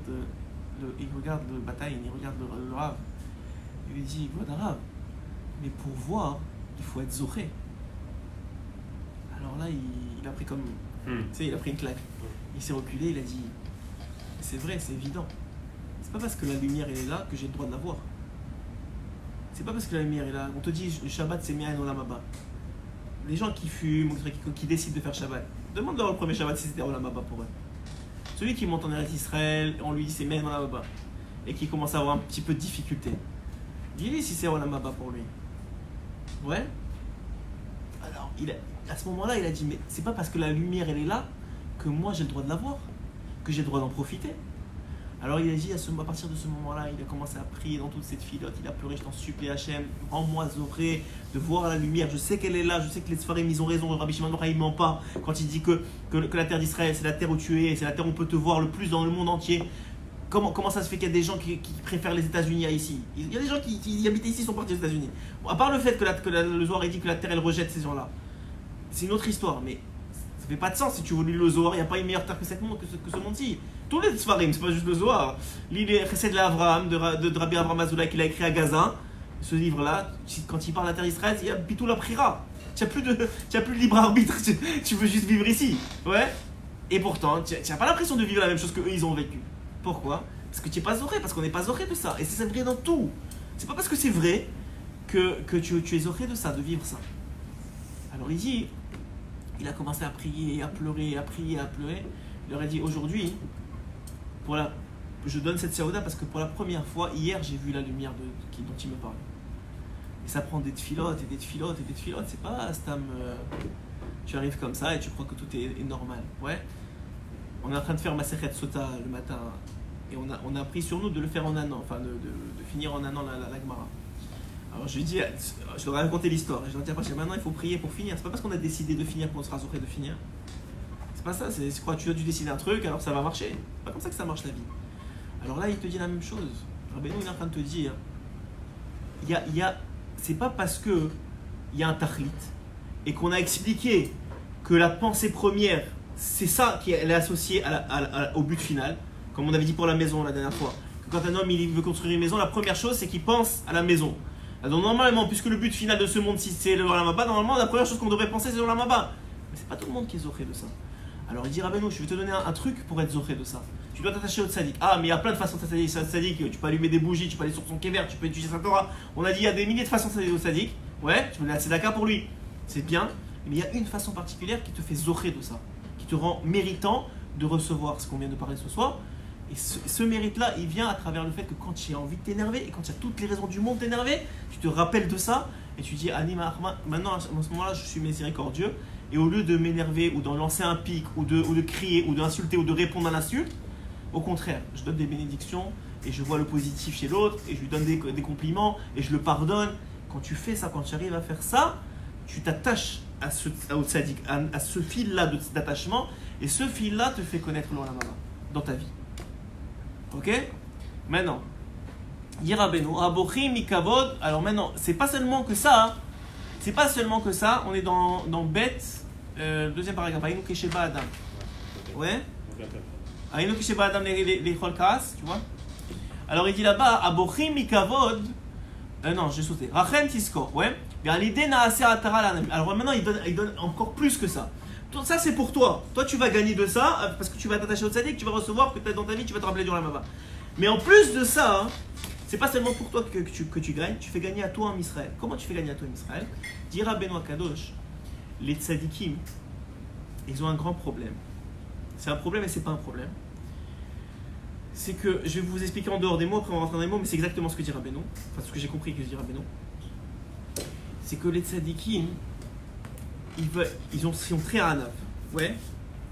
le bataille, il regarde le Rav. Il lui dit voilà Rav, mais pour voir il faut être zoré. Alors là il a pris comme tu sais, il a pris une claque. Il s'est reculé, il a dit c'est vrai, c'est évident. C'est pas parce que la lumière elle est là que j'ai le droit de la voir. C'est pas parce que la lumière est là. On te dit le Shabbat c'est Mi'ayin Olam Haba. Les gens qui fument, qui décident de faire Shabbat, demande-leur le premier Shabbat si c'était Olam Haba pour eux. Celui qui monte en Eretz Israël, on lui dit c'est Mi'ayin Olam Haba et qui commence à avoir un petit peu de difficulté. Dis-lui si c'est Olam Haba pour lui. Ouais. Alors à ce moment-là il a dit mais c'est pas parce que la lumière elle est là que moi j'ai le droit de la voir, que j'ai le droit d'en profiter. Alors il a dit à partir de ce moment-là, il a commencé à prier dans toute cette filote, il a pleuré, je t'en supplie Hachem, rends-moi zoré de voir la lumière, je sais qu'elle est là, je sais que les Sfarim ils ont raison, Rabbi Shimon Bar il ment pas quand il dit que la terre d'Israël c'est la terre où tu es, c'est la terre où on peut te voir le plus dans le monde entier. Comment ça se fait qu'il y a des gens qui préfèrent les États-Unis à ici? Il y a des gens qui habitent ici, sont partis aux États-Unis. Bon, à part le fait que le Zohar dit que la terre elle rejette ces gens-là, c'est une autre histoire, mais ça fait pas de sens si tu veux lire le Zohar, il n'y a pas une meilleure terre que ce monde-ci. Tous les Sfarim, c'est pas juste le Zohar. Lis les Chesed l'Avraham de Rabbi Avraham Azoulay qu'il a écrit à Gaza. Ce livre-là, quand il parle de la terre d'Israël, il y a Bitou la Prira. Tu n'as plus de libre arbitre, tu veux juste vivre ici. Ouais. Et pourtant, tu n'as pas l'impression de vivre la même chose qu'eux ils ont vécu. Pourquoi? Parce que tu n'es pas zoré, parce qu'on n'est pas zoré de ça. Et c'est vrai dans tout. C'est pas parce que c'est vrai que tu es zoré de ça, de vivre ça. Alors il a commencé à prier, à pleurer, à prier, à pleurer. Il leur a dit aujourd'hui, je donne cette séouda parce que pour la première fois, hier, j'ai vu la lumière dont il me parle. Et ça prend des tfilotes et des tfilotes et des tfilotes. C'est pas Stam, tu arrives comme ça et tu crois que tout est normal. Ouais. On est en train de faire Masechet Sota le matin et on a pris sur nous de le faire en un an, enfin de finir en un an la Gemara. Alors je lui dis, je leur ai raconté l'histoire. Et je leur dis après, maintenant il faut prier pour finir. C'est pas parce qu'on a décidé de finir qu'on sera zoré de finir. C'est pas ça, c'est quoi, tu as dû décider un truc, alors ça va marcher. C'est pas comme ça que ça marche la vie. Alors là, il te dit la même chose. Rabbeinu, il est en train de te dire, c'est pas parce que il y a un tachlit et qu'on a expliqué que la pensée première, c'est ça qui est associée au but final, comme on avait dit pour la maison la dernière fois. Que quand un homme il veut construire une maison, la première chose c'est qu'il pense à la maison. Donc normalement, puisque le but final de ce monde, si c'est le Olam Haba, normalement la première chose qu'on devrait penser c'est le Olam Haba. Mais c'est pas tout le monde qui est zoré de ça. Alors il dit Rabbeinu, je vais te donner un truc pour être zoré de ça. Tu dois t'attacher au tzaddik. Ah, mais il y a plein de façons de t'attacher au tzaddik. Tu peux allumer des bougies, tu peux aller sur son kéver, tu peux étudier sa Torah. On a dit il y a des milliers de façons de s'attacher au tzaddik. Ouais, tu peux donner la tzedaka pour lui. C'est bien. Mais il y a une façon particulière qui te fait zoré de ça. Qui te rend méritant de recevoir ce qu'on vient de parler ce soir. Et ce mérite-là, il vient à travers le fait que quand tu as envie de t'énerver et quand tu as toutes les raisons du monde de t'énerver, tu te rappelles de ça et tu dis Anima Ahma, maintenant à ce moment-là, je suis miséricordieux. Et au lieu de m'énerver ou d'en lancer un pic ou de crier ou d'insulter ou de répondre à l'insulte, au contraire, je donne des bénédictions et je vois le positif chez l'autre et je lui donne des compliments et je le pardonne. Quand tu fais ça, quand tu arrives à faire ça, tu t'attaches au tzaddik, à ce fil-là d'attachement et ce fil-là te fait connaître l'Olam Haba dans ta vie. Ok? Maintenant, Yirabenu, Abochim Mikavod. Alors maintenant, c'est pas seulement que ça. Hein. C'est pas seulement que ça. On est dans Beth, deuxième paragraphe. Aïnou Kesheba Adam. Ouais? Aïnou Kesheba Adam les Cholkas, tu vois? Alors il dit là-bas, Abochim Mikavod. Non, j'ai sauté. Rachem Tisko. Ouais? L'idée Naase Atara Lanam. Alors maintenant, il donne encore plus que ça. Ça c'est pour toi. Toi tu vas gagner de ça parce que tu vas t'attacher au tzaddik, tu vas recevoir que dans ta vie tu vas te rappeler du Olam Haba. Mais en plus de ça, hein, c'est pas seulement pour toi que tu gagnes, tu fais gagner à toi en Israël. Comment tu fais gagner à toi en Israël? Dira Benoît Kadosh, les tzadikim, ils ont un grand problème. C'est un problème et c'est pas un problème. C'est que, je vais vous expliquer en dehors des mots, après on va rentrer dans les mots, mais c'est exactement ce que dira Benoît, enfin ce que j'ai compris que dira Benoît. C'est que les tzadikim, ils sont très hanav. Ouais,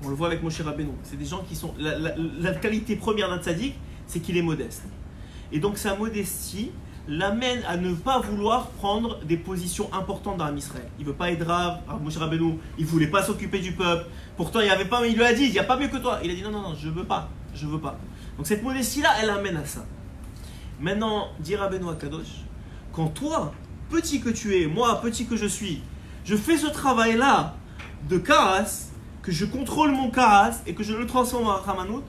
on le voit avec Moshe Rabbeinu. C'est des gens qui sont. La qualité première d'un tzadik, c'est qu'il est modeste. Et donc sa modestie l'amène à ne pas vouloir prendre des positions importantes dans Israël. Il ne veut pas être rave. Moshe Rabbeinu, il ne voulait pas s'occuper du peuple. Pourtant, il lui a dit, il n'y a pas mieux que toi. Il a dit non, je ne veux pas. Donc cette modestie-là, elle amène à ça. Maintenant, dit Rabbeinu Akadosh, quand toi, petit que tu es, moi, petit que je suis, je fais ce travail-là de karas, que je contrôle mon karas et que je le transforme en Rachmanout,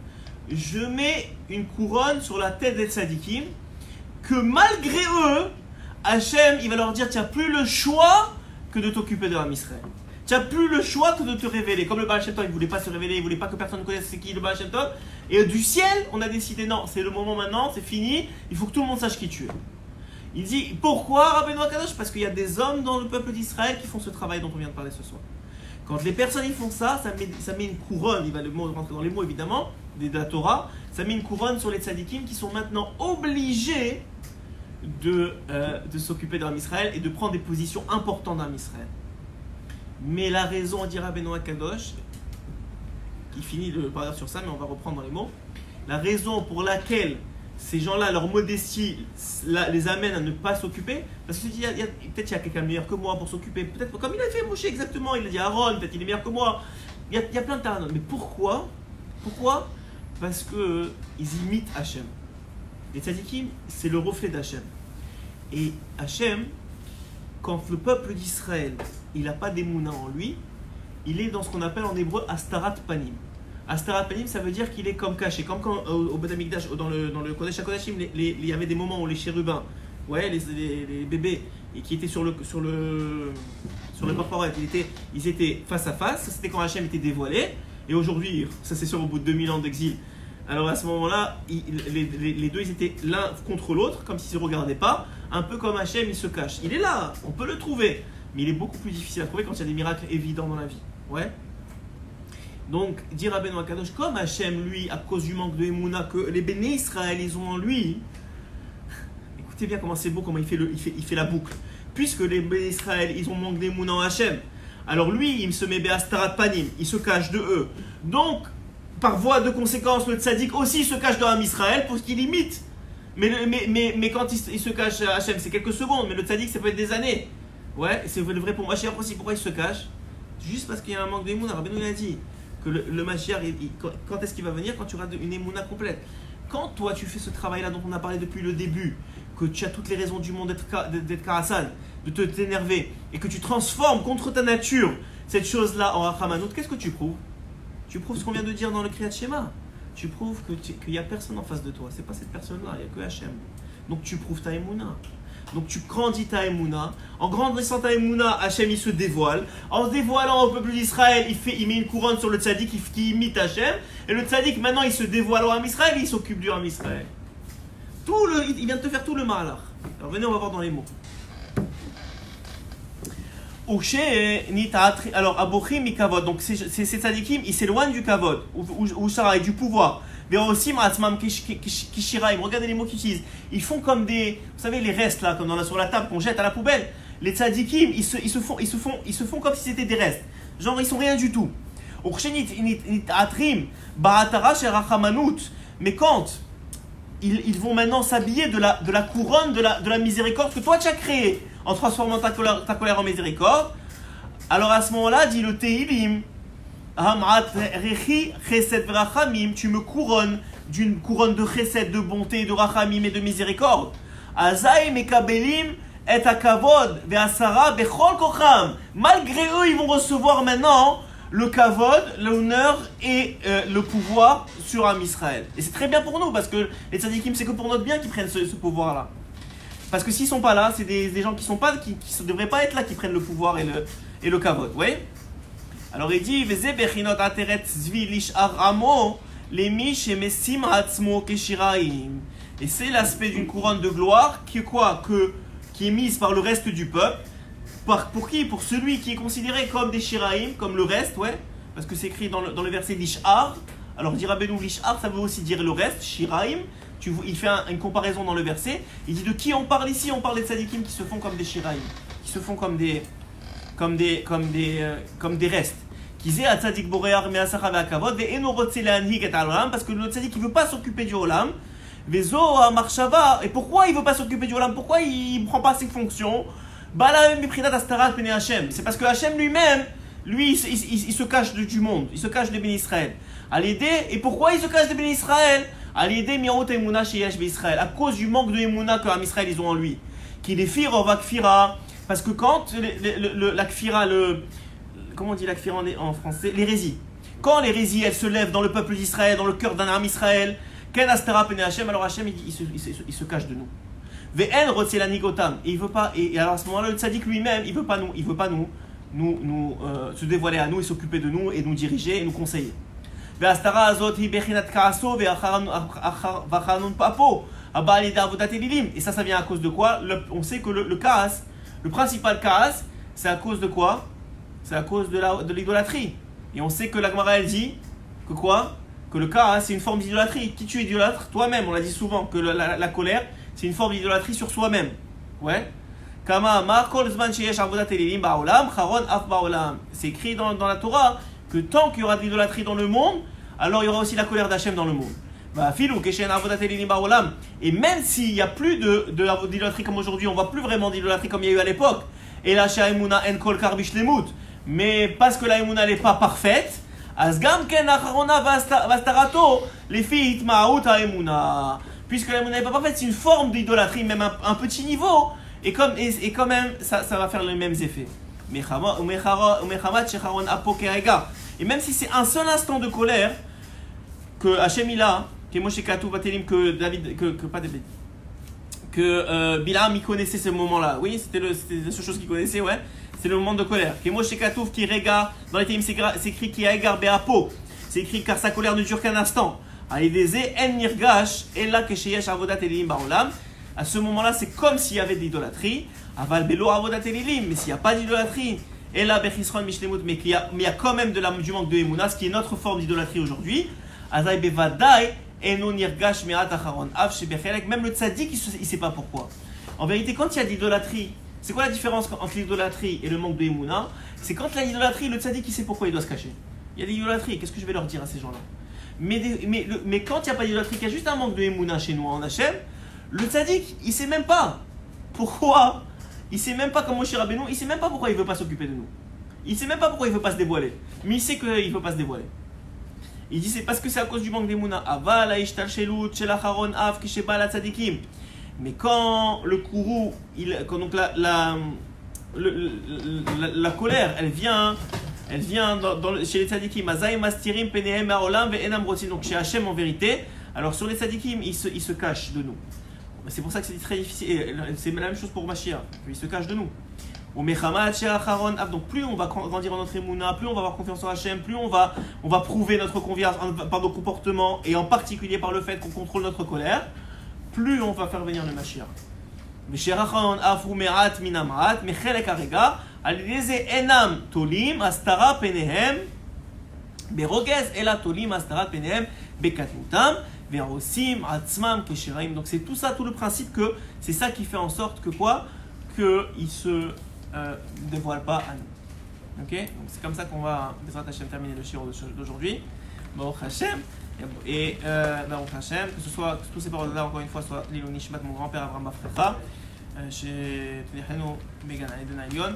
je mets une couronne sur la tête des tzadikim, que malgré eux, Hachem, il va leur dire, tu n'as plus le choix que de t'occuper de l'âme Israël. Tu n'as plus le choix que de te révéler. Comme le Baal Shem Tov, il ne voulait pas se révéler, il ne voulait pas que personne ne connaisse c'est qui le Baal Shem Tov. Et du ciel, on a décidé, non, c'est le moment maintenant, c'est fini, il faut que tout le monde sache qui tu es. Il dit, pourquoi Rabbeinu Akadosh? Parce qu'il y a des hommes dans le peuple d'Israël qui font ce travail dont on vient de parler ce soir. Quand les personnes ils font ça, ça met une couronne, il va rentrer dans les mots évidemment, de la Torah, ça met une couronne sur les tzadikim qui sont maintenant obligés de s'occuper d'Am Israël et de prendre des positions importantes d'Am Israël. Mais la raison, dira Rabbeinu Akadosh, qui finit de parler sur ça, mais on va reprendre dans les mots, la raison pour laquelle ces gens-là, leur modestie, les amène à ne pas s'occuper, parce que peut-être qu'il y a quelqu'un de meilleur que moi pour s'occuper, peut-être comme il a fait Moshe exactement, il a dit Aaron, peut-être il est meilleur que moi, il y a plein de talents. Mais pourquoi? Parce qu'ils imitent Hachem. Les tzadikim, c'est le reflet d'Hachem. Et Hachem, quand le peuple d'Israël, il n'a pas d'émouna en lui, il est dans ce qu'on appelle en hébreu Astarat Panim. Astarat Panim, ça veut dire qu'il est comme caché. Comme quand au Beth Amikdash, dans le Kodesh HaKodashim, il y avait des moments où les chérubins, les bébés, et qui étaient sur le corporate, ils étaient face à face. Ça, c'était quand Hachem était dévoilé. Et aujourd'hui, ça c'est sûr, au bout de 2000 ans d'exil, alors à ce moment-là, les deux, ils étaient l'un contre l'autre, comme s'ils ne se regardaient pas. Un peu comme Hachem, il se cache. Il est là, on peut le trouver. Mais il est beaucoup plus difficile à trouver quand il y a des miracles évidents dans la vie. Ouais. Donc, dit Rabbeinu Akadosh, comme Hachem, lui, à cause du manque de Emouna que les béné Israël, ils ont en lui, écoutez bien comment c'est beau, comment il fait la boucle. Puisque les béné Israël, ils ont manque d'Emouna en Hachem, alors lui, il se met Béastarat Panim, il se cache de eux. Donc, par voie de conséquence, le tzaddik aussi se cache dans Am Israël pour qu'il imite. Mais quand il se cache à Hachem, c'est quelques secondes, mais le tzaddik, ça peut être des années. Ouais, c'est le vrai pour Mashiach aussi. Pourquoi il se cache? Juste parce qu'il y a un manque d'Emouna. Rabbeinu a dit que le Mashiach, quand est-ce qu'il va venir? Quand tu auras une Emouna complète. Quand toi, tu fais ce travail-là dont on a parlé depuis le début, que tu as toutes les raisons du monde d'être Karasan, de t'énerver, et que tu transformes contre ta nature cette chose-là en Rachmanout, qu'est-ce que tu prouves? Tu prouves ce qu'on vient de dire dans le Kriyat Shema. Tu prouves qu'il n'y a personne en face de toi. C'est pas cette personne-là, il n'y a que Hachem. Donc tu prouves ta Emouna. Donc tu grandis ta Emouna. En grandissant ta Emouna, Hachem il se dévoile. En se dévoilant au peuple d'Israël, il met une couronne sur le tzaddik qui imite Hachem. Et le tzaddik maintenant il se dévoile au Ham Israël, il s'occupe du Ham Israël. Il vient de te faire tout le malach. Alors venez, on va voir dans les mots. Alors, Abochim mi kavod, donc ces tzadikim, ils s'éloignent du kavod, ou Sarah, et du pouvoir. Mais aussi, Kishiraim, regardez les mots qu'ils utilisent. Ils font comme des, vous savez, les restes là, comme sur la table qu'on jette à la poubelle. Les tzadikim, ils se font comme si c'était des restes. Genre, ils sont rien du tout. Mais quand ils vont maintenant s'habiller de la couronne de la miséricorde que toi tu as créée, en transformant ta colère en miséricorde, alors à ce moment-là, dit le Tehillim, tu me couronnes d'une couronne de chesed, de bonté, de rachamim et de miséricorde. Malgré eux, ils vont recevoir maintenant le kavod, l'honneur et le pouvoir sur Am Israël. Et c'est très bien pour nous, parce que les tzadikim, c'est que pour notre bien qu'ils prennent ce pouvoir-là. Parce que s'ils ne sont pas là, c'est des gens qui ne devraient pas être là, qui prennent le pouvoir et le kavod. Oui. Alors il dit, Et c'est l'aspect d'une couronne de gloire qui est mise par le reste du peuple. Pour qui? Pour celui qui est considéré comme des Shiraim, comme le reste, ouais. Parce que c'est écrit dans le verset Lish'ar. Alors, dit Rabbeinu, Lish'ar, ça veut aussi dire le reste, Shiraim. Il fait une comparaison dans le verset. Il dit de qui on parle ici? On parle des tzadikim qui se font comme des Shiraim, qui se font comme des restes. Qui disait à tzadik borear me'asacha ve'akavod ve'eno rotze le'anhig et al-olam, parce que le tzadik il veut pas s'occuper du olam. Vezo marshava. Et pourquoi il veut pas s'occuper du olam? Pourquoi il prend pas ses fonctions? C'est parce que Hachem lui-même, il se cache du monde, il se cache des bénis Israël. Et pourquoi il se cache des bénis Israël? À cause du manque de Emouna que Am Israël ils ont en lui. Qui les fira va kfira. Parce que quand la kfira, comment on dit la kfira en français? L'hérésie. Quand l'hérésie elle se lève dans le peuple d'Israël, dans le cœur d'un Am Israël, alors Hachem il se cache de nous. Ve'en rotzela nigotam, et il veut pas, et alors à ce moment-là le tzaddik lui-même il veut pas nous se dévoiler à nous et s'occuper de nous et nous diriger et nous conseiller. Ve'astara azot hi bechinat ka'aso ve'achanun papo abal ida avodat elilim, et ça vient à cause de quoi? On sait que le kaas, le principal kaas, c'est à cause de quoi? C'est à cause de l'idolâtrie. Et on sait que la Gemara elle dit que quoi? Que le kaas c'est une forme d'idolâtrie. Qui tu idolâtres? Toi-même. On l'a dit souvent que la colère c'est une forme d'idolâtrie sur soi-même. Ouais. C'est écrit dans la Torah que tant qu'il y aura de l'idolâtrie dans le monde, alors il y aura aussi la colère d'Hachem dans le monde. Et même s'il n'y a plus d'idolâtrie comme aujourd'hui, on ne voit plus vraiment d'idolâtrie comme il y a eu à l'époque. Mais parce que la Emouna n'est pas parfaite, puisque la Emouna n'est pas parfaite, c'est une forme d'idolâtrie, même un petit niveau, et quand même, ça va faire les mêmes effets. Et même si c'est un seul instant de colère, que Hachem il a, que Moshe Katou Batelim, que Bilam il connaissait ce moment-là. Oui, c'était la seule chose qu'il connaissait, ouais. C'est le moment de colère. Que Moshe Katou qui rega, dans les Télim c'est écrit qui a égar Beapo. C'est écrit car sa colère ne dure qu'un instant. À ce moment-là, c'est comme s'il y avait de l'idolâtrie. Mais s'il n'y a pas d'idolâtrie, mais il y a quand même du manque de Emouna, ce qui est notre forme d'idolâtrie aujourd'hui. Même le tzaddik, il ne sait pas pourquoi. En vérité, quand il y a de l'idolâtrie, c'est quoi la différence entre l'idolâtrie et le manque de Emouna? C'est quand il y a l'idolâtrie, le tzaddik, il sait pourquoi il doit se cacher. Il y a de l'idolâtrie, qu'est-ce que je vais leur dire à ces gens-là? Mais quand il n'y a pas d'idolâtrie, qu'il y a juste un manque de Emouna chez nous en Hachem, le tzaddik, il ne sait même pas pourquoi, il ne sait même pas comme Moshe Rabbeinu, il ne sait même pas pourquoi il ne veut pas s'occuper de nous. Il ne sait même pas pourquoi il ne veut pas se dévoiler. Mais il sait qu'il ne veut pas se dévoiler. Il dit c'est parce que c'est à cause du manque d'Emouna. Mais quand le kourou, quand donc la colère, elle vient chez les tzadikim. Donc chez Hachem en vérité, alors sur les tzadikim, ils se cachent de nous. C'est pour ça que c'est très difficile. C'est la même chose pour Mashiach. Il se cache de nous. Donc plus on va grandir en notre émouna, plus on va avoir confiance en Hachem, plus on va prouver notre confiance par nos comportements et en particulier par le fait qu'on contrôle notre colère, plus on va faire venir le Mashiach. Donc c'est tout ça, tout le principe que c'est ça qui fait en sorte que quoi, qu'il se dévoile pas à nous. Ok, donc c'est comme ça qu'on va terminer le shiur d'aujourd'hui. Baruch Hashem. Et Baruch Hashem, que ce soit tous ces paroles-là, encore une fois, soit Lilou Nishmat, mon grand-père Abraham Afrecha, chez Tnechenu Began Eden Ayon.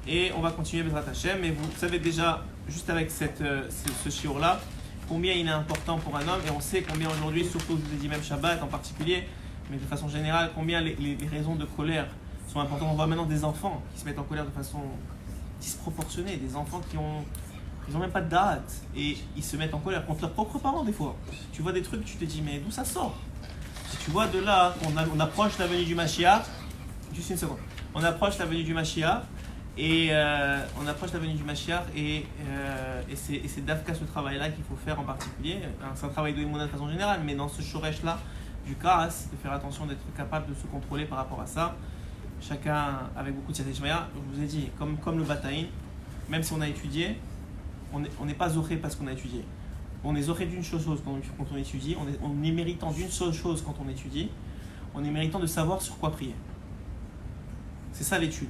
Et on va continuer Bezrat Hashem. Mais vous savez déjà, juste avec ce shiur-là, combien il est important pour un homme, et on sait combien aujourd'hui, surtout je vous ai dit même Shabbat en particulier, mais de façon générale, combien les raisons de colère sont importantes. On voit maintenant des enfants qui se mettent en colère de façon disproportionnée, des enfants qui ont même pas de date, et ils se mettent en colère contre leurs propres parents des fois. Tu vois des trucs, tu te dis mais d'où ça sort? Tu vois de là, on approche la venue du Mashiach, juste une seconde, on approche la venue du Mashiach, et c'est d'Afka ce travail-là qu'il faut faire en particulier. C'est un travail de Emouna de façon générale, mais dans ce shoresh-là, du kaas, de faire attention d'être capable de se contrôler par rapport à ça. Chacun avec beaucoup de Siyata. Je vous ai dit, comme le bataïn, même si on a étudié, on n'est pas zoré parce qu'on a étudié. On est zoré d'une chose quand on étudie, on est méritant d'une seule chose quand on étudie, on est méritant de savoir sur quoi prier. C'est ça l'étude.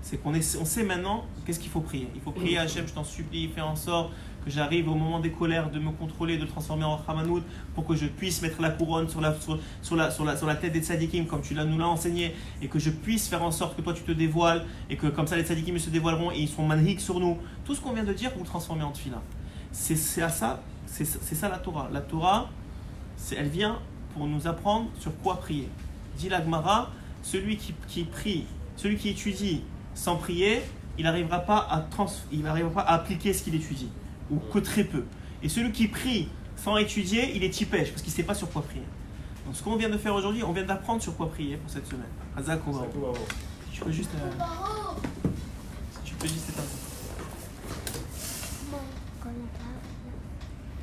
C'est on sait maintenant qu'est-ce qu'il faut prier. Il faut prier à Hachem, je t'en supplie, fais en sorte que j'arrive au moment des colères de me contrôler, de transformer en Hamanout pour que je puisse mettre la couronne sur la tête des tzadikim comme tu nous l'as enseigné et que je puisse faire en sorte que toi tu te dévoiles et que comme ça les tzadikim se dévoileront et ils seront manhik sur nous. Tout ce qu'on vient de dire, vous le transformez en tefila. C'est ça la Torah. La Torah, elle vient pour nous apprendre sur quoi prier. Dit la Gemara, celui qui prie, celui qui étudie sans prier, il n'arrivera pas à appliquer ce qu'il étudie, ou que très peu. Et celui qui prie sans étudier, il est tipèche, parce qu'il ne sait pas sur quoi prier. Donc ce qu'on vient de faire aujourd'hui, on vient d'apprendre sur quoi prier pour cette semaine. Hazak Ovar. Si tu peux juste... si tu peux juste éteindre ça.